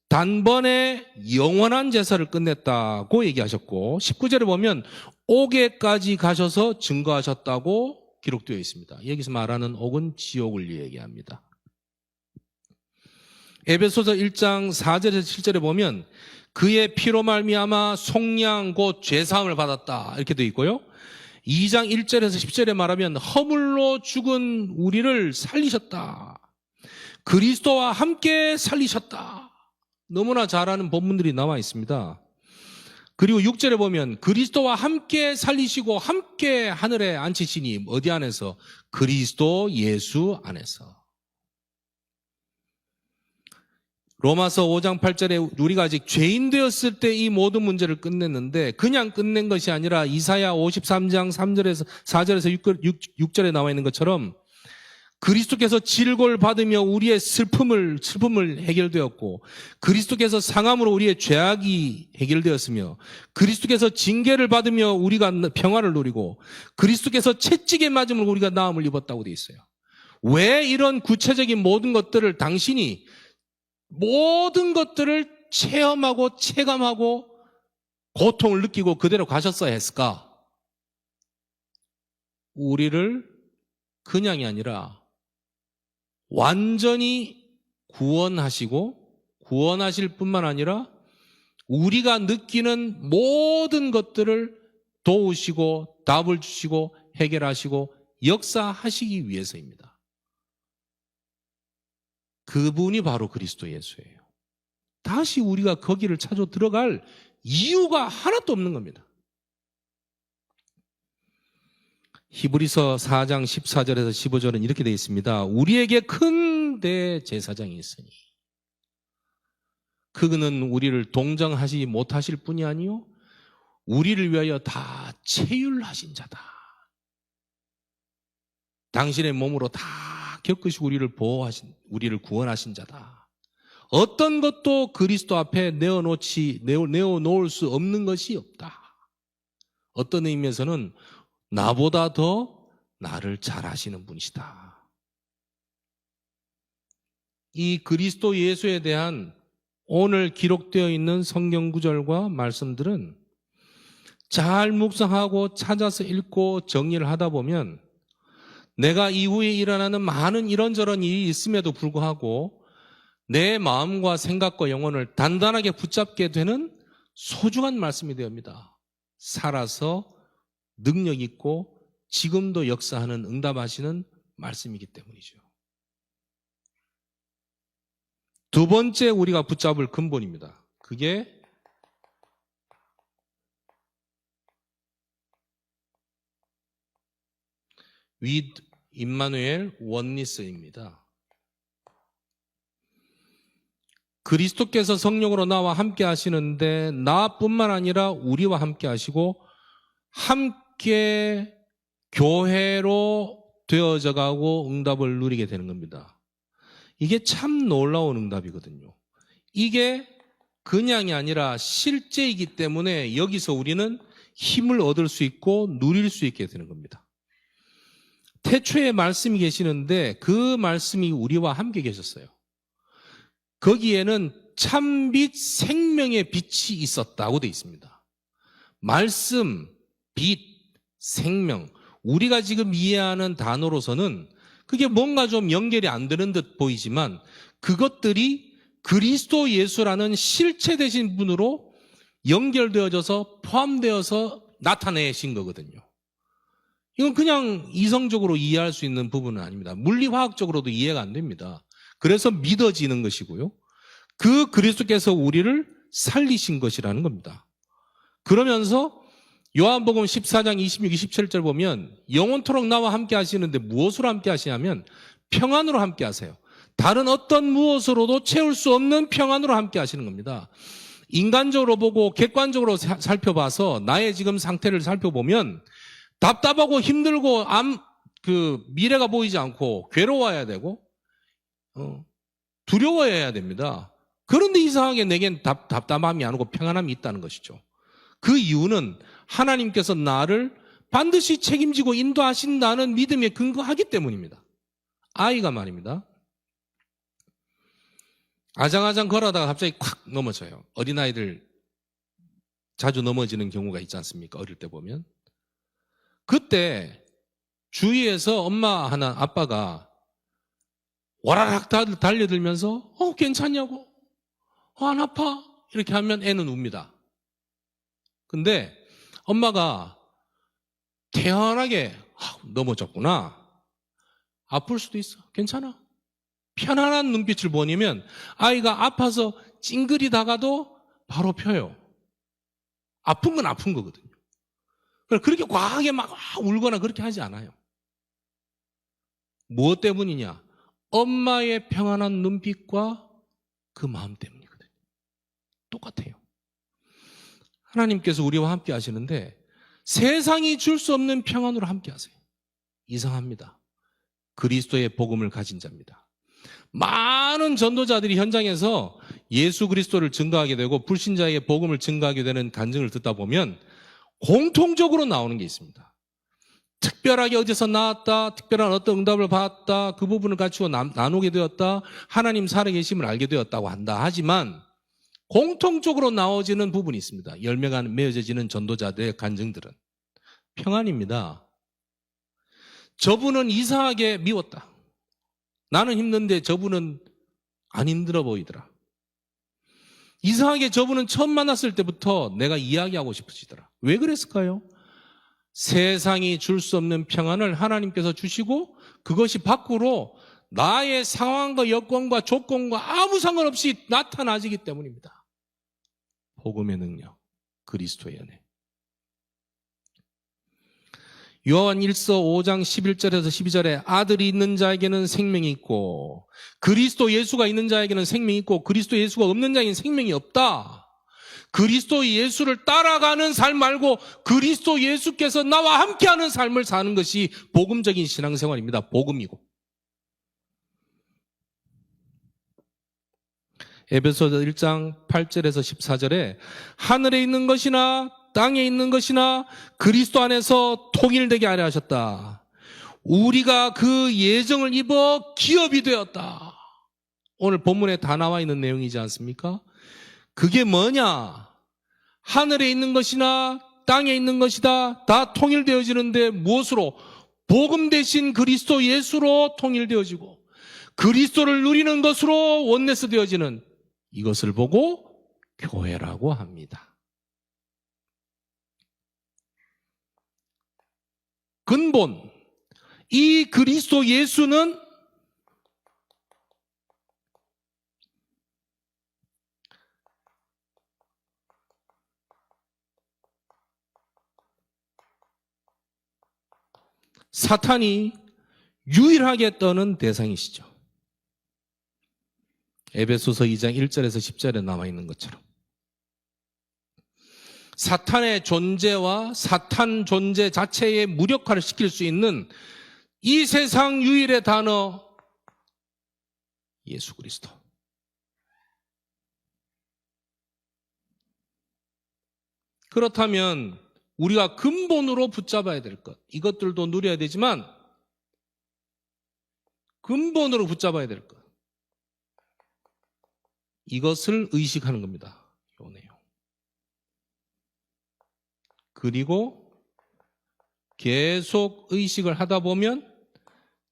[SPEAKER 3] 단번에 영원한 제사를 끝냈다고 얘기하셨고 19절에 보면 옥에까지 가셔서 증거하셨다고 기록되어 있습니다. 여기서 말하는 옥은 지옥을 얘기합니다. 에베소서 1장 4절에서 7절에 보면 그의 피로 말미암아 속량 곧 죄사함을 받았다 이렇게 되어 있고요. 2장 1절에서 10절에 말하면 허물로 죽은 우리를 살리셨다. 그리스도와 함께 살리셨다. 너무나 잘 아는 본문들이 나와 있습니다. 그리고 6절에 보면 그리스도와 함께 살리시고 함께 하늘에 앉히시니 어디 안에서? 그리스도 예수 안에서. 로마서 5장 8절에 우리가 아직 죄인 되었을 때 이 모든 문제를 끝냈는데 그냥 끝낸 것이 아니라 이사야 53장 3절에서 4절에서 6절에 나와 있는 것처럼 그리스도께서 질고를 받으며 우리의 슬픔을 해결되었고 그리스도께서 상함으로 우리의 죄악이 해결되었으며 그리스도께서 징계를 받으며 우리가 평화를 누리고 그리스도께서 채찍에 맞음으로 우리가 나음을 입었다고 되어 있어요. 왜 이런 구체적인 모든 것들을 당신이 모든 것들을 체험하고 체감하고 고통을 느끼고 그대로 가셨어야 했을까? 우리를 그냥이 아니라 완전히 구원하시고 구원하실 뿐만 아니라 우리가 느끼는 모든 것들을 도우시고 답을 주시고 해결하시고 역사하시기 위해서입니다. 그분이 바로 그리스도 예수예요. 다시 우리가 거기를 찾아 들어갈 이유가 하나도 없는 겁니다. 히브리서 4장 14절에서 15절은 이렇게 되어 있습니다. 우리에게 큰 대제사장이 있으니 그는 우리를 동정하지 못하실 뿐이 아니요 우리를 위하여 다 체휼하신 자다. 당신의 몸으로 다 겪으시고 우리를 구원하신 자다. 어떤 것도 그리스도 앞에 내어놓을 수 없는 것이 없다. 어떤 의미에서는 나보다 더 나를 잘 아시는 분이시다. 이 그리스도 예수에 대한 오늘 기록되어 있는 성경 구절과 말씀들은 잘 묵상하고 찾아서 읽고 정리를 하다 보면 내가 이후에 일어나는 많은 이런저런 일이 있음에도 불구하고 내 마음과 생각과 영혼을 단단하게 붙잡게 되는 소중한 말씀이 되옵니다. 살아서 능력 있고 지금도 역사하는 응답하시는 말씀이기 때문이죠. 두 번째 우리가 붙잡을 근본입니다. 그게 with 임마누엘 원니스입니다. 그리스도께서 성령으로 나와 함께 하시는데 나뿐만 아니라 우리와 함께 하시고 함께 교회로 되어져 가고 응답을 누리게 되는 겁니다. 이게 참 놀라운 응답이거든요. 이게 그냥이 아니라 실제이기 때문에 여기서 우리는 힘을 얻을 수 있고 누릴 수 있게 되는 겁니다. 태초에 말씀이 계시는데 그 말씀이 우리와 함께 계셨어요. 거기에는 참빛 생명의 빛이 있었다고 되어 있습니다. 말씀, 빛, 생명, 우리가 지금 이해하는 단어로서는 그게 뭔가 좀 연결이 안 되는 듯 보이지만 그것들이 그리스도 예수라는 실체 되신 분으로 연결되어져서 포함되어서 나타내신 거거든요. 이건 그냥 이성적으로 이해할 수 있는 부분은 아닙니다. 물리화학적으로도 이해가 안 됩니다. 그래서 믿어지는 것이고요. 그 그리스도께서 우리를 살리신 것이라는 겁니다. 그러면서 요한복음 14장 26, 27절 보면 영원토록 나와 함께 하시는데 무엇으로 함께 하시냐면 평안으로 함께 하세요. 다른 어떤 무엇으로도 채울 수 없는 평안으로 함께 하시는 겁니다. 인간적으로 보고 객관적으로 살펴봐서 나의 지금 상태를 살펴보면 답답하고 힘들고 미래가 보이지 않고 괴로워야 되고 두려워해야 됩니다. 그런데 이상하게 내겐 답답함이 안 오고 평안함이 있다는 것이죠. 그 이유는 하나님께서 나를 반드시 책임지고 인도하신다는 믿음에 근거하기 때문입니다. 아이가 말입니다. 아장아장 걸어다가 갑자기 콱 넘어져요. 어린아이들 자주 넘어지는 경우가 있지 않습니까? 어릴 때 보면. 그때 주위에서 엄마 하나 아빠가 와라락 달려들면서 괜찮냐고? 안 아파? 이렇게 하면 애는 웁니다. 근데 엄마가 태연하게 넘어졌구나. 아플 수도 있어. 괜찮아. 편안한 눈빛을 보이면 아이가 아파서 찡그리다가도 바로 펴요. 아픈 건 아픈 거거든요. 그렇게 과하게 막 울거나 그렇게 하지 않아요. 무엇 때문이냐? 엄마의 평안한 눈빛과 그 마음 때문이거든요. 똑같아요. 하나님께서 우리와 함께 하시는데 세상이 줄 수 없는 평안으로 함께 하세요. 이상합니다. 그리스도의 복음을 가진 자입니다. 많은 전도자들이 현장에서 예수 그리스도를 증거하게 되고 불신자에게 복음을 증거하게 되는 간증을 듣다 보면 공통적으로 나오는 게 있습니다. 특별하게 어디서 나왔다, 특별한 어떤 응답을 받았다, 그 부분을 가지고 나누게 되었다, 하나님 살아계심을 알게 되었다고 한다. 하지만 공통적으로 나오지는 부분이 있습니다. 열매가 맺어지는 전도자들의 간증들은 평안입니다. 저분은 이상하게 미웠다. 나는 힘든데 저분은 안 힘들어 보이더라. 이상하게 저분은 처음 만났을 때부터 내가 이야기하고 싶으시더라. 왜 그랬을까요? 세상이 줄 수 없는 평안을 하나님께서 주시고 그것이 밖으로 나의 상황과 여건과 조건과 아무 상관없이 나타나지기 때문입니다. 복음의 능력, 그리스도의 은혜. 요한 1서 5장 11절에서 12절에 아들이 있는 자에게는 생명이 있고 그리스도 예수가 있는 자에게는 생명이 있고 그리스도 예수가 없는 자에게는 생명이 없다. 그리스도 예수를 따라가는 삶 말고 그리스도 예수께서 나와 함께하는 삶을 사는 것이 복음적인 신앙생활입니다. 복음이고. 에베소서 1장 8절에서 14절에 하늘에 있는 것이나 땅에 있는 것이나 그리스도 안에서 통일되게 하려 하셨다. 우리가 그 예정을 입어 기업이 되었다. 오늘 본문에 다 나와 있는 내용이지 않습니까? 그게 뭐냐? 하늘에 있는 것이나 땅에 있는 것이다. 다 통일되어지는데 무엇으로? 복음 대신 그리스도 예수로 통일되어지고 그리스도를 누리는 것으로 원내스 되어지는 이것을 보고 교회라고 합니다. 근본, 이 그리스도 예수는 사탄이 유일하게 떠는 대상이시죠. 에베소서 2장 1절에서 10절에 나와 있는 것처럼 사탄의 존재와 사탄 존재 자체의 무력화를 시킬 수 있는 이 세상 유일의 단어 예수 그리스도. 그렇다면 우리가 근본으로 붙잡아야 될 것, 이것들도 누려야 되지만 근본으로 붙잡아야 될 것, 이것을 의식하는 겁니다. 요 내용. 그리고 계속 의식을 하다 보면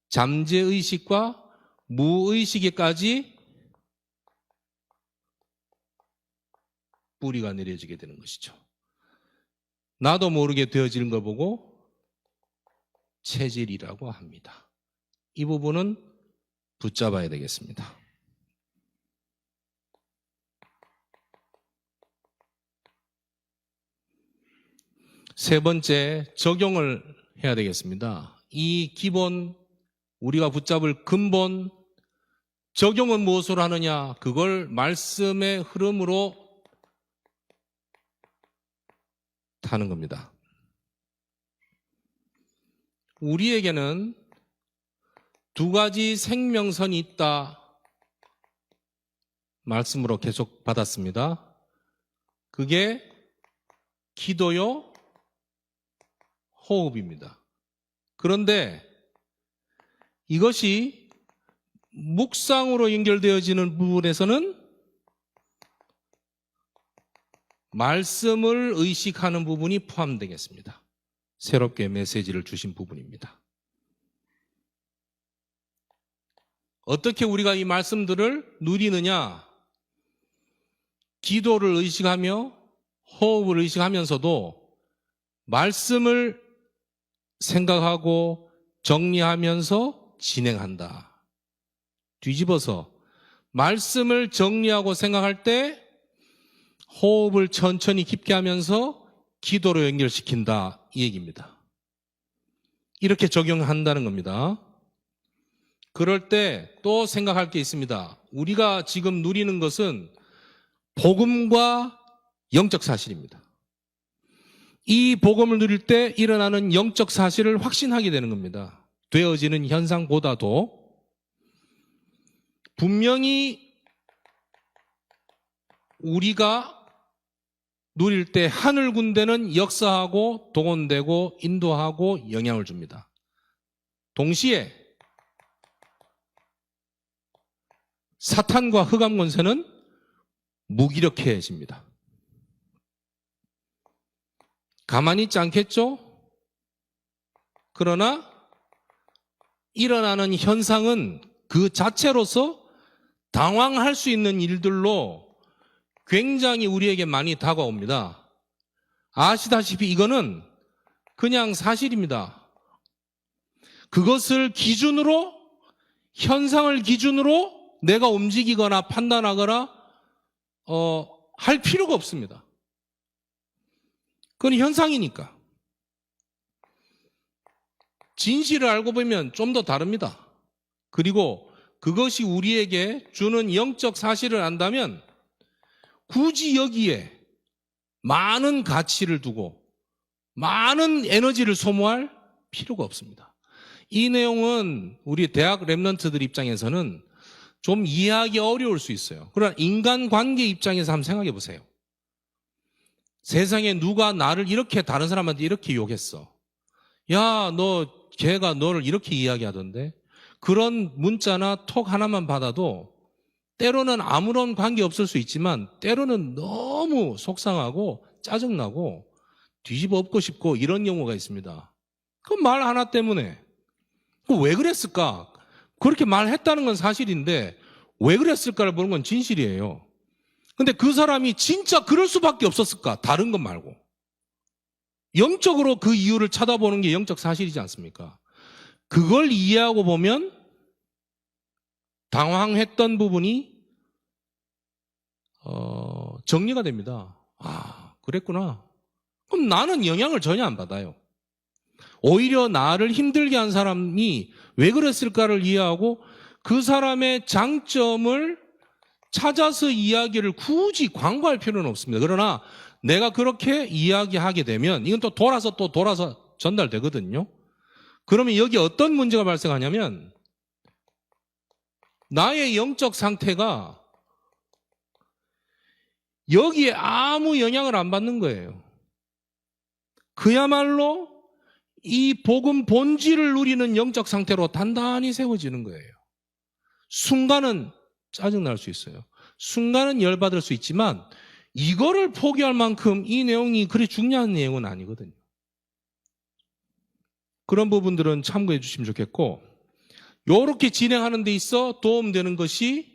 [SPEAKER 3] 잠재의식과 무의식에까지 뿌리가 내려지게 되는 것이죠. 나도 모르게 되어지는 걸 보고 체질이라고 합니다. 이 부분은 붙잡아야 되겠습니다. 세 번째, 적용을 해야 되겠습니다. 이 기본, 우리가 붙잡을 근본, 적용은 무엇으로 하느냐? 그걸 말씀의 흐름으로 타는 겁니다. 우리에게는 두 가지 생명선이 있다. 말씀으로 계속 받았습니다. 그게 기도요, 호흡입니다. 그런데 이것이 묵상으로 연결되어지는 부분에서는 말씀을 의식하는 부분이 포함되겠습니다. 새롭게 메시지를 주신 부분입니다. 어떻게 우리가 이 말씀들을 누리느냐? 기도를 의식하며 호흡을 의식하면서도 말씀을 생각하고 정리하면서 진행한다. 뒤집어서 말씀을 정리하고 생각할 때 호흡을 천천히 깊게 하면서 기도로 연결시킨다, 이 얘기입니다. 이렇게 적용한다는 겁니다. 그럴 때 또 생각할 게 있습니다. 우리가 지금 누리는 것은 복음과 영적 사실입니다. 이 복음을 누릴 때 일어나는 영적 사실을 확신하게 되는 겁니다. 되어지는 현상보다도 분명히 우리가 누릴 때 하늘 군대는 역사하고 동원되고 인도하고 영향을 줍니다. 동시에 사탄과 흑암 권세는 무기력해집니다. 가만히 있지 않겠죠? 그러나 일어나는 현상은 그 자체로서 당황할 수 있는 일들로 굉장히 우리에게 많이 다가옵니다. 아시다시피 이거는 그냥 사실입니다. 그것을 기준으로, 현상을 기준으로 내가 움직이거나 판단하거나 할 필요가 없습니다. 그건 현상이니까. 진실을 알고 보면 좀 더 다릅니다. 그리고 그것이 우리에게 주는 영적 사실을 안다면 굳이 여기에 많은 가치를 두고 많은 에너지를 소모할 필요가 없습니다. 이 내용은 우리 대학 랩런트들 입장에서는 좀 이해하기 어려울 수 있어요. 그러나 인간관계 입장에서 한번 생각해 보세요. 세상에 누가 나를 이렇게 다른 사람한테 이렇게 욕했어. 야, 걔가 너를 이렇게 이야기하던데. 그런 문자나 톡 하나만 받아도 때로는 아무런 관계 없을 수 있지만 때로는 너무 속상하고 짜증나고 뒤집어 엎고 싶고 이런 경우가 있습니다. 그 말 하나 때문에 왜 그랬을까? 그렇게 말했다는 건 사실인데 왜 그랬을까를 보는 건 진실이에요. 근데 그 사람이 진짜 그럴 수밖에 없었을까? 다른 것 말고. 영적으로 그 이유를 찾아보는 게 영적 사실이지 않습니까? 그걸 이해하고 보면 당황했던 부분이 정리가 됩니다. 아, 그랬구나. 그럼 나는 영향을 전혀 안 받아요. 오히려 나를 힘들게 한 사람이 왜 그랬을까를 이해하고 그 사람의 장점을 찾아서 이야기를 굳이 광고할 필요는 없습니다. 그러나 내가 그렇게 이야기하게 되면 이건 또 돌아서 전달되거든요. 그러면 여기 어떤 문제가 발생하냐면 나의 영적 상태가 여기에 아무 영향을 안 받는 거예요. 그야말로 이 복음 본질을 누리는 영적 상태로 단단히 세워지는 거예요. 순간은 짜증날 수 있어요. 순간은 열받을 수 있지만 이거를 포기할 만큼 이 내용이 그리 중요한 내용은 아니거든요. 그런 부분들은 참고해 주시면 좋겠고, 이렇게 진행하는 데 있어 도움되는 것이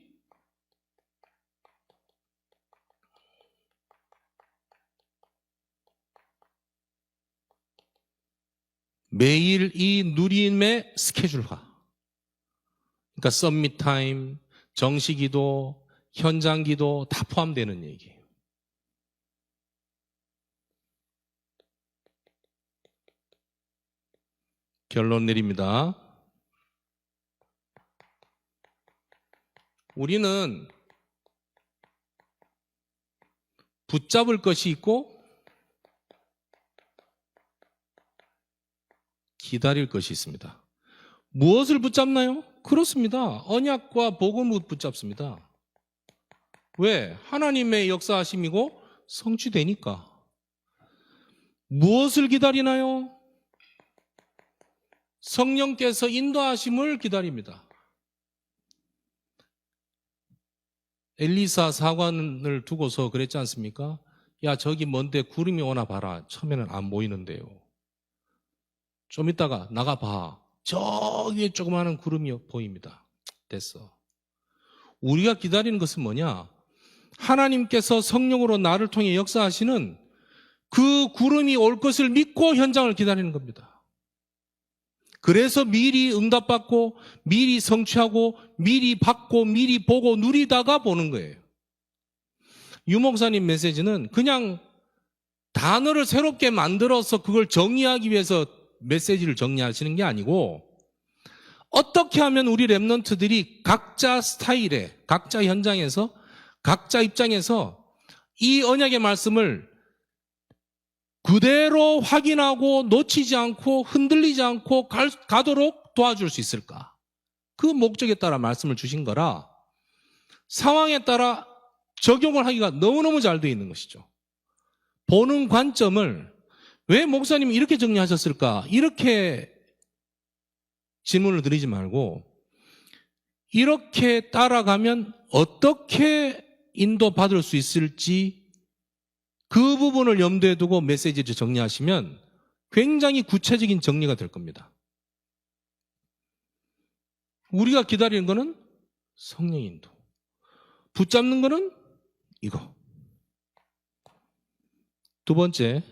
[SPEAKER 3] 매일 이 누림의 스케줄화. 그러니까 썸밋 타임, 정시기도, 현장기도 다 포함되는 얘기예요. 결론 내립니다. 우리는 붙잡을 것이 있고 기다릴 것이 있습니다. 무엇을 붙잡나요? 그렇습니다. 언약과 복음을 붙잡습니다. 왜? 하나님의 역사하심이고 성취되니까. 무엇을 기다리나요? 성령께서 인도하심을 기다립니다. 엘리사 사관을 두고서 그랬지 않습니까? 야, 저기 먼데 구름이 오나 봐라. 처음에는 안 보이는데요. 좀 있다가 나가봐. 저기에 조그마한 구름이 보입니다. 됐어. 우리가 기다리는 것은 뭐냐? 하나님께서 성령으로 나를 통해 역사하시는 그 구름이 올 것을 믿고 현장을 기다리는 겁니다. 그래서 미리 응답받고 미리 성취하고 미리 받고 미리 보고 누리다가 보는 거예요. 유 목사님 메시지는 그냥 단어를 새롭게 만들어서 그걸 정리하기 위해서 메시지를 정리하시는 게 아니고 어떻게 하면 우리 랩런트들이 각자 스타일에 각자 현장에서 각자 입장에서 이 언약의 말씀을 그대로 확인하고 놓치지 않고 흔들리지 않고 가도록 도와줄 수 있을까? 그 목적에 따라 말씀을 주신 거라 상황에 따라 적용을 하기가 너무너무 잘 되어 있는 것이죠. 보는 관점을 왜 목사님이 이렇게 정리하셨을까? 이렇게 질문을 드리지 말고 이렇게 따라가면 어떻게 인도받을 수 있을지 그 부분을 염두에 두고 메시지를 정리하시면 굉장히 구체적인 정리가 될 겁니다. 우리가 기다리는 거는 성령 인도. 붙잡는 거는 이거. 두 번째,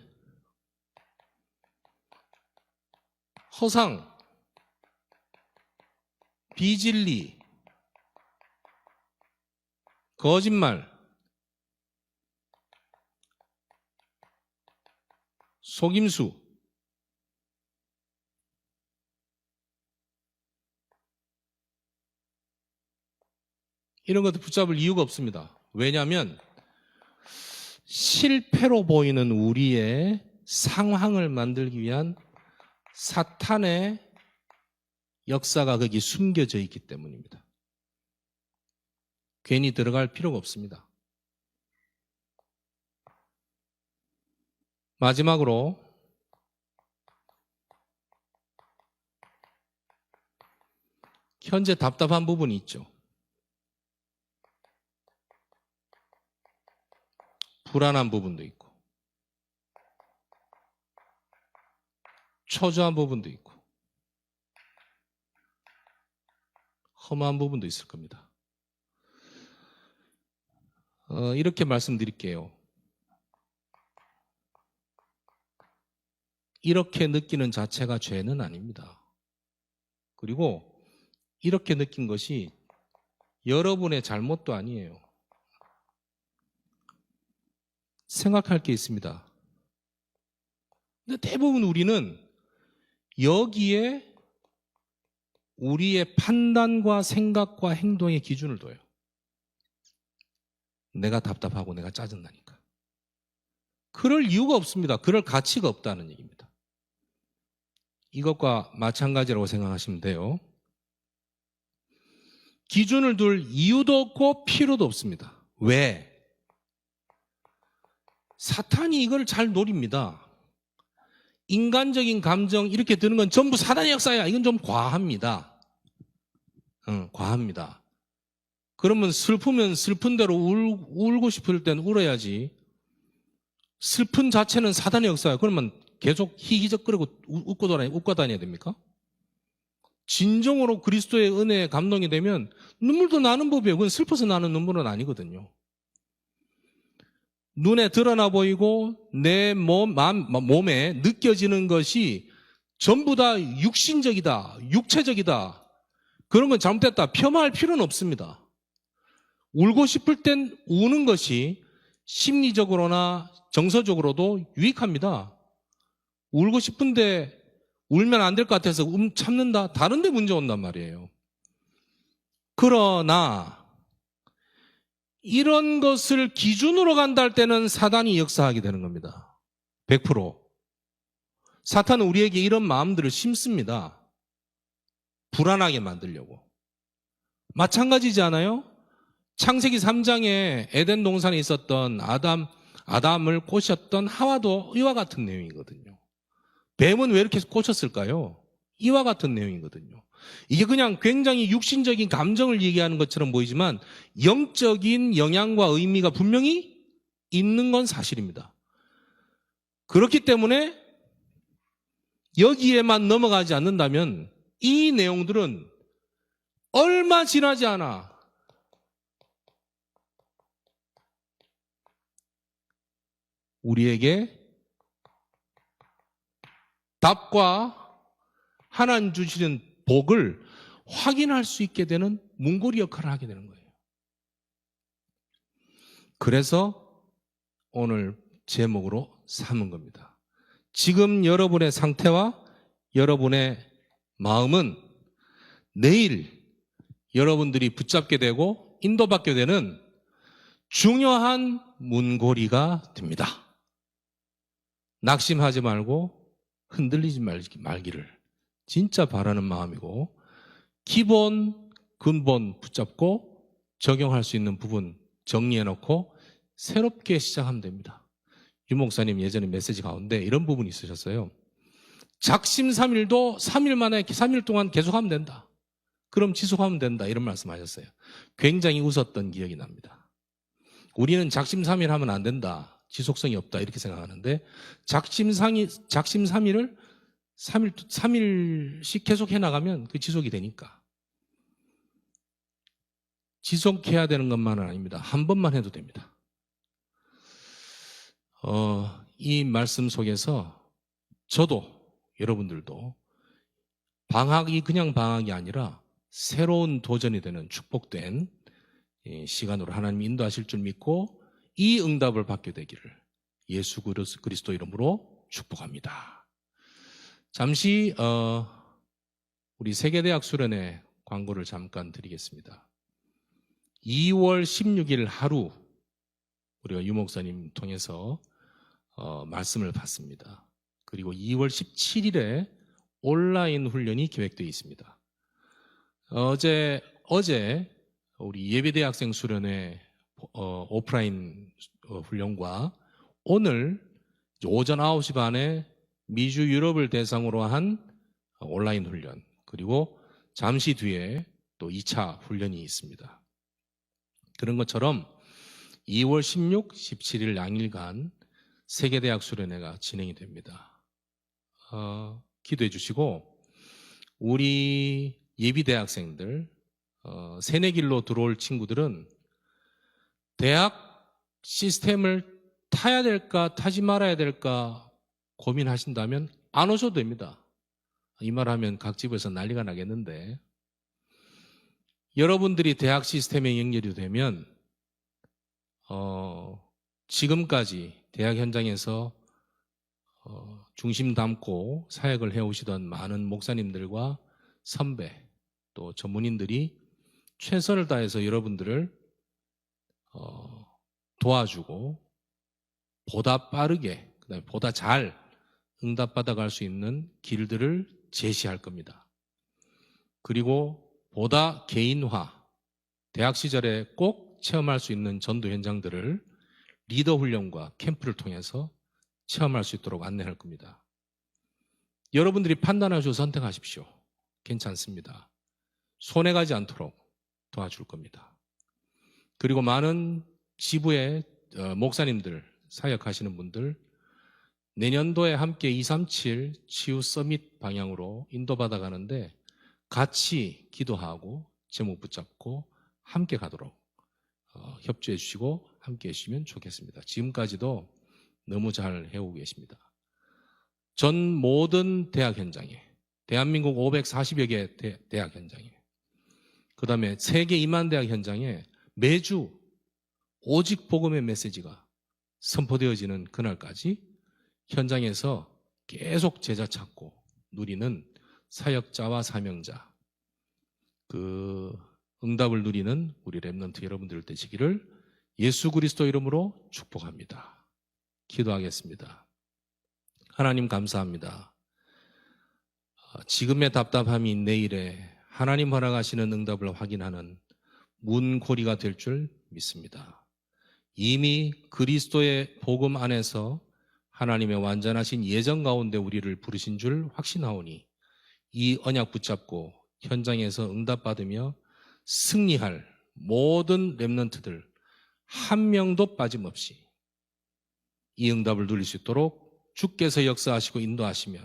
[SPEAKER 3] 허상, 비진리, 거짓말, 속임수, 이런 것도 붙잡을 이유가 없습니다. 왜냐하면 실패로 보이는 우리의 상황을 만들기 위한 사탄의 역사가 거기 숨겨져 있기 때문입니다. 괜히 들어갈 필요가 없습니다. 마지막으로 현재 답답한 부분이 있죠. 불안한 부분도 있고 초조한 부분도 있고 허무한 부분도 있을 겁니다. 이렇게 말씀드릴게요. 이렇게 느끼는 자체가 죄는 아닙니다. 그리고 이렇게 느낀 것이 여러분의 잘못도 아니에요. 생각할 게 있습니다. 근데 대부분 우리는 여기에 우리의 판단과 생각과 행동의 기준을 둬요. 내가 답답하고 내가 짜증나니까. 그럴 이유가 없습니다. 그럴 가치가 없다는 얘기입니다. 이것과 마찬가지라고 생각하시면 돼요. 기준을 둘 이유도 없고 필요도 없습니다. 왜? 사탄이 이걸 잘 노립니다. 인간적인 감정 이렇게 드는 건 전부 사단의 역사야. 이건 좀 과합니다. 과합니다. 그러면 슬프면 슬픈 대로 울고 싶을 땐 울어야지. 슬픈 자체는 사단의 역사야. 그러면 계속 희희적거리고 웃고 다녀야 됩니까? 진정으로 그리스도의 은혜에 감동이 되면 눈물도 나는 법이에요. 그건 슬퍼서 나는 눈물은 아니거든요. 눈에 드러나 보이고 내 몸에 느껴지는 것이 전부 다 육신적이다, 육체적이다. 그런 건 잘못됐다. 폄하할 필요는 없습니다. 울고 싶을 땐 우는 것이 심리적으로나 정서적으로도 유익합니다. 울고 싶은데 울면 안 될 것 같아서 참는다. 다른 데 문제 온단 말이에요. 그러나 이런 것을 기준으로 간다 할 때는 사단이 역사하게 되는 겁니다. 100%. 사탄은 우리에게 이런 마음들을 심습니다. 불안하게 만들려고. 마찬가지지 않아요? 창세기 3장에 에덴 동산에 있었던 아담을 꼬셨던 하와도 이와 같은 내용이거든요. 뱀은 왜 이렇게 꼬셨을까요? 이와 같은 내용이거든요. 이게 그냥 굉장히 육신적인 감정을 얘기하는 것처럼 보이지만 영적인 영향과 의미가 분명히 있는 건 사실입니다. 그렇기 때문에 여기에만 넘어가지 않는다면 이 내용들은 얼마 지나지 않아 우리에게 답과 하나님 주시는 복을 확인할 수 있게 되는 문고리 역할을 하게 되는 거예요. 그래서 오늘 제목으로 삼은 겁니다. 지금 여러분의 상태와 여러분의 마음은 내일 여러분들이 붙잡게 되고 인도받게 되는 중요한 문고리가 됩니다. 낙심하지 말고 흔들리지 말기를 진짜 바라는 마음이고, 기본, 근본 붙잡고 적용할 수 있는 부분 정리해놓고 새롭게 시작하면 됩니다. 유 목사님 예전에 메시지 가운데 이런 부분이 있으셨어요. 작심삼일도 3일 만에 3일 동안 계속하면 된다. 그럼 지속하면 된다. 이런 말씀 하셨어요. 굉장히 웃었던 기억이 납니다. 우리는 작심삼일 하면 안 된다. 지속성이 없다. 이렇게 생각하는데 작심삼일을 3일씩 계속 해나가면 그 지속이 되니까. 지속해야 되는 것만은 아닙니다. 한 번만 해도 됩니다. 이 말씀 속에서 저도 여러분들도 방학이 그냥 방학이 아니라 새로운 도전이 되는 축복된 시간으로 하나님이 인도하실 줄 믿고 이 응답을 받게 되기를 예수 그리스도 이름으로 축복합니다. 잠시 우리 세계대학 수련회 광고를 잠깐 드리겠습니다. 2월 16일 하루 우리가 유 목사님 통해서 말씀을 받습니다. 그리고 2월 17일에 온라인 훈련이 계획되어 있습니다. 어제 우리 예비대학생 수련회 오프라인 훈련과 오늘 오전 9시 반에 미주 유럽을 대상으로 한 온라인 훈련, 그리고 잠시 뒤에 또 2차 훈련이 있습니다. 그런 것처럼 2월 16, 17일 양일간 세계대학 수련회가 진행이 됩니다. 기도해 주시고 우리 예비대학생들 새내길로 들어올 친구들은 대학 시스템을 타야 될까 타지 말아야 될까 고민하신다면 안 오셔도 됩니다. 이 말하면 각 집에서 난리가 나겠는데, 여러분들이 대학 시스템에 연결이 되면 지금까지 대학 현장에서 중심 담고 사역을 해오시던 많은 목사님들과 선배 또 전문인들이 최선을 다해서 여러분들을 도와주고 보다 빠르게, 그다음에 보다 잘 응답받아갈 수 있는 길들을 제시할 겁니다. 그리고 보다 개인화, 대학 시절에 꼭 체험할 수 있는 전도 현장들을 리더 훈련과 캠프를 통해서 체험할 수 있도록 안내할 겁니다. 여러분들이 판단하시고 선택하십시오. 괜찮습니다. 손해가지 않도록 도와줄 겁니다. 그리고 많은 지부의 목사님들, 사역하시는 분들, 내년도에 함께 237 치유 서밋 방향으로 인도받아 가는데 같이 기도하고 제목 붙잡고 함께 가도록 협조해 주시고 함께 해주시면 좋겠습니다. 지금까지도 너무 잘 해오고 계십니다. 전 모든 대학 현장에, 대한민국 540여 개 대학 현장에, 그 다음에 세계 2만 대학 현장에 매주 오직 복음의 메시지가 선포되어지는 그날까지 현장에서 계속 제자 찾고 누리는 사역자와 사명자, 그 응답을 누리는 우리 렘넌트 여러분들 되시기를 예수 그리스도 이름으로 축복합니다. 기도하겠습니다. 하나님 감사합니다. 지금의 답답함이 내일에 하나님 허락하시는 응답을 확인하는 문고리가 될 줄 믿습니다. 이미 그리스도의 복음 안에서 하나님의 완전하신 예정 가운데 우리를 부르신 줄 확신하오니 이 언약 붙잡고 현장에서 응답받으며 승리할 모든 렘넌트들 한 명도 빠짐없이 이 응답을 누릴 수 있도록 주께서 역사하시고 인도하시며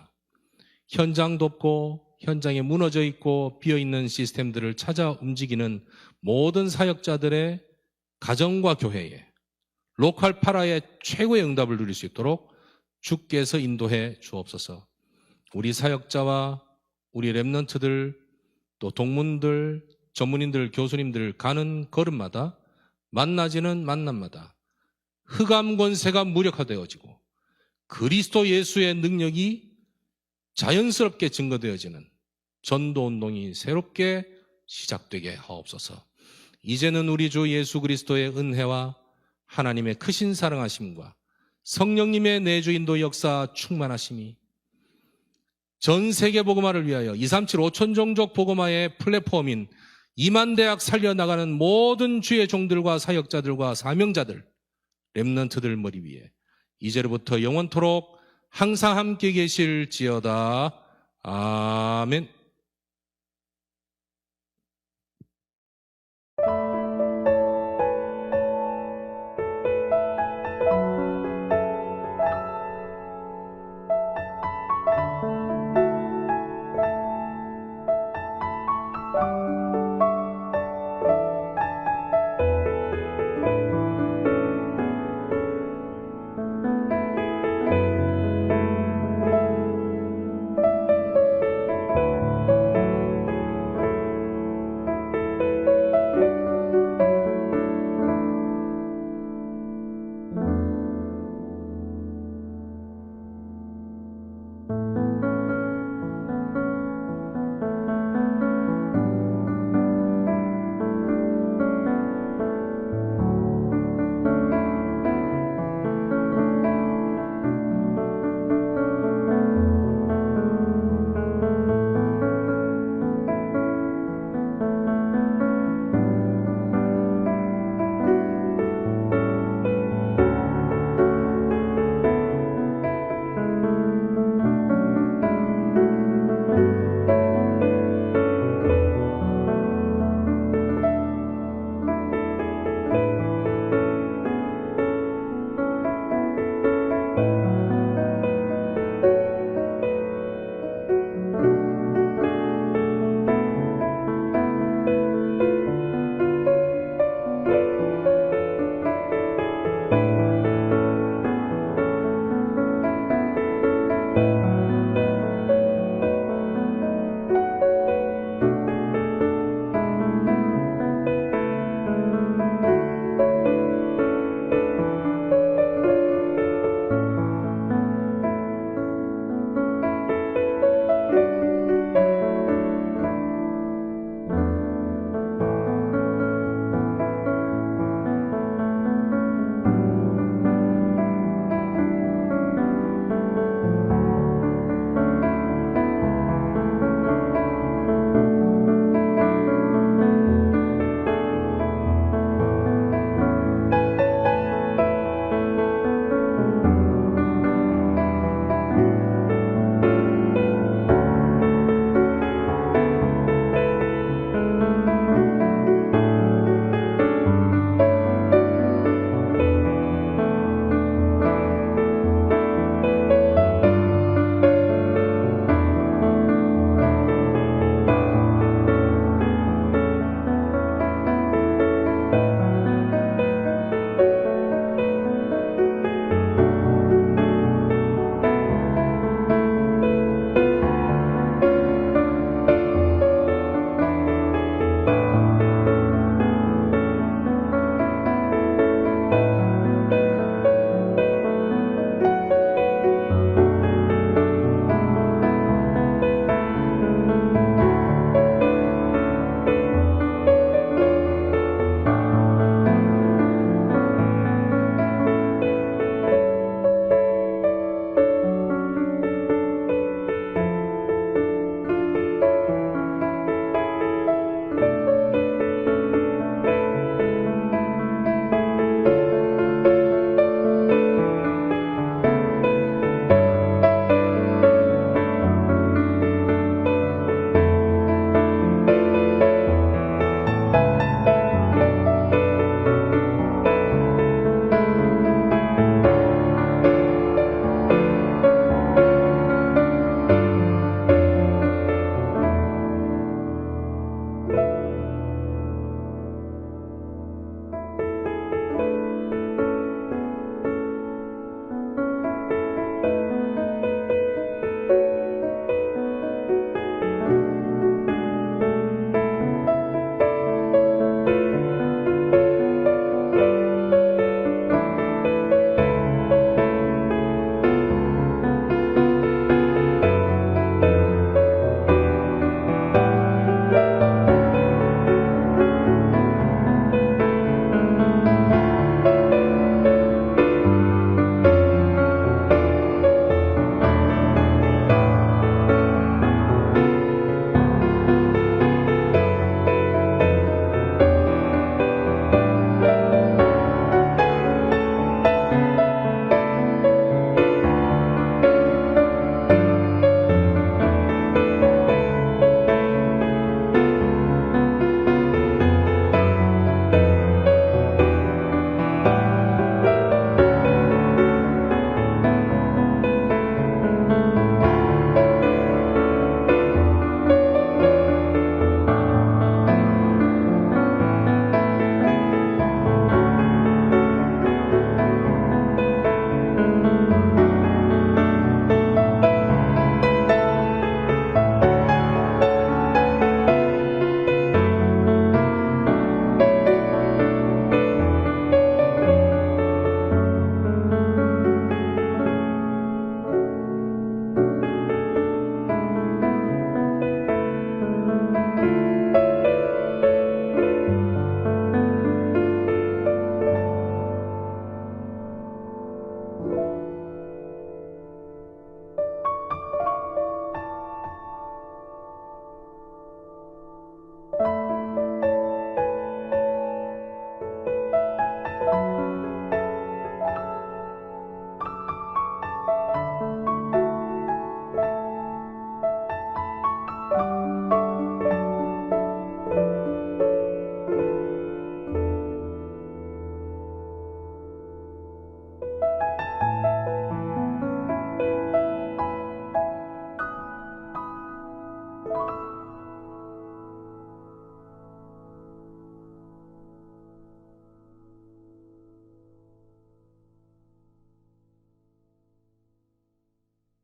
[SPEAKER 3] 현장 돕고 현장에 무너져 있고 비어있는 시스템들을 찾아 움직이는 모든 사역자들의 가정과 교회에 로컬 파라의 최고의 응답을 누릴 수 있도록 주께서 인도해 주옵소서. 우리 사역자와 우리 렘넌트들 또 동문들, 전문인들, 교수님들 가는 걸음마다 만나지는 만남마다 흑암 권세가 무력화되어지고 그리스도 예수의 능력이 자연스럽게 증거되어지는 전도운동이 새롭게 시작되게 하옵소서. 이제는 우리 주 예수 그리스도의 은혜와 하나님의 크신 사랑하심과 성령님의 내주인도 역사 충만하심이 전 세계 복음화를 위하여 237 5천 종족 복음화의 플랫폼인 2만 대학 살려나가는 모든 주의 종들과 사역자들과 사명자들, 렘넌트들 머리 위에 이제로부터 영원토록 항상 함께 계실지어다. 아멘.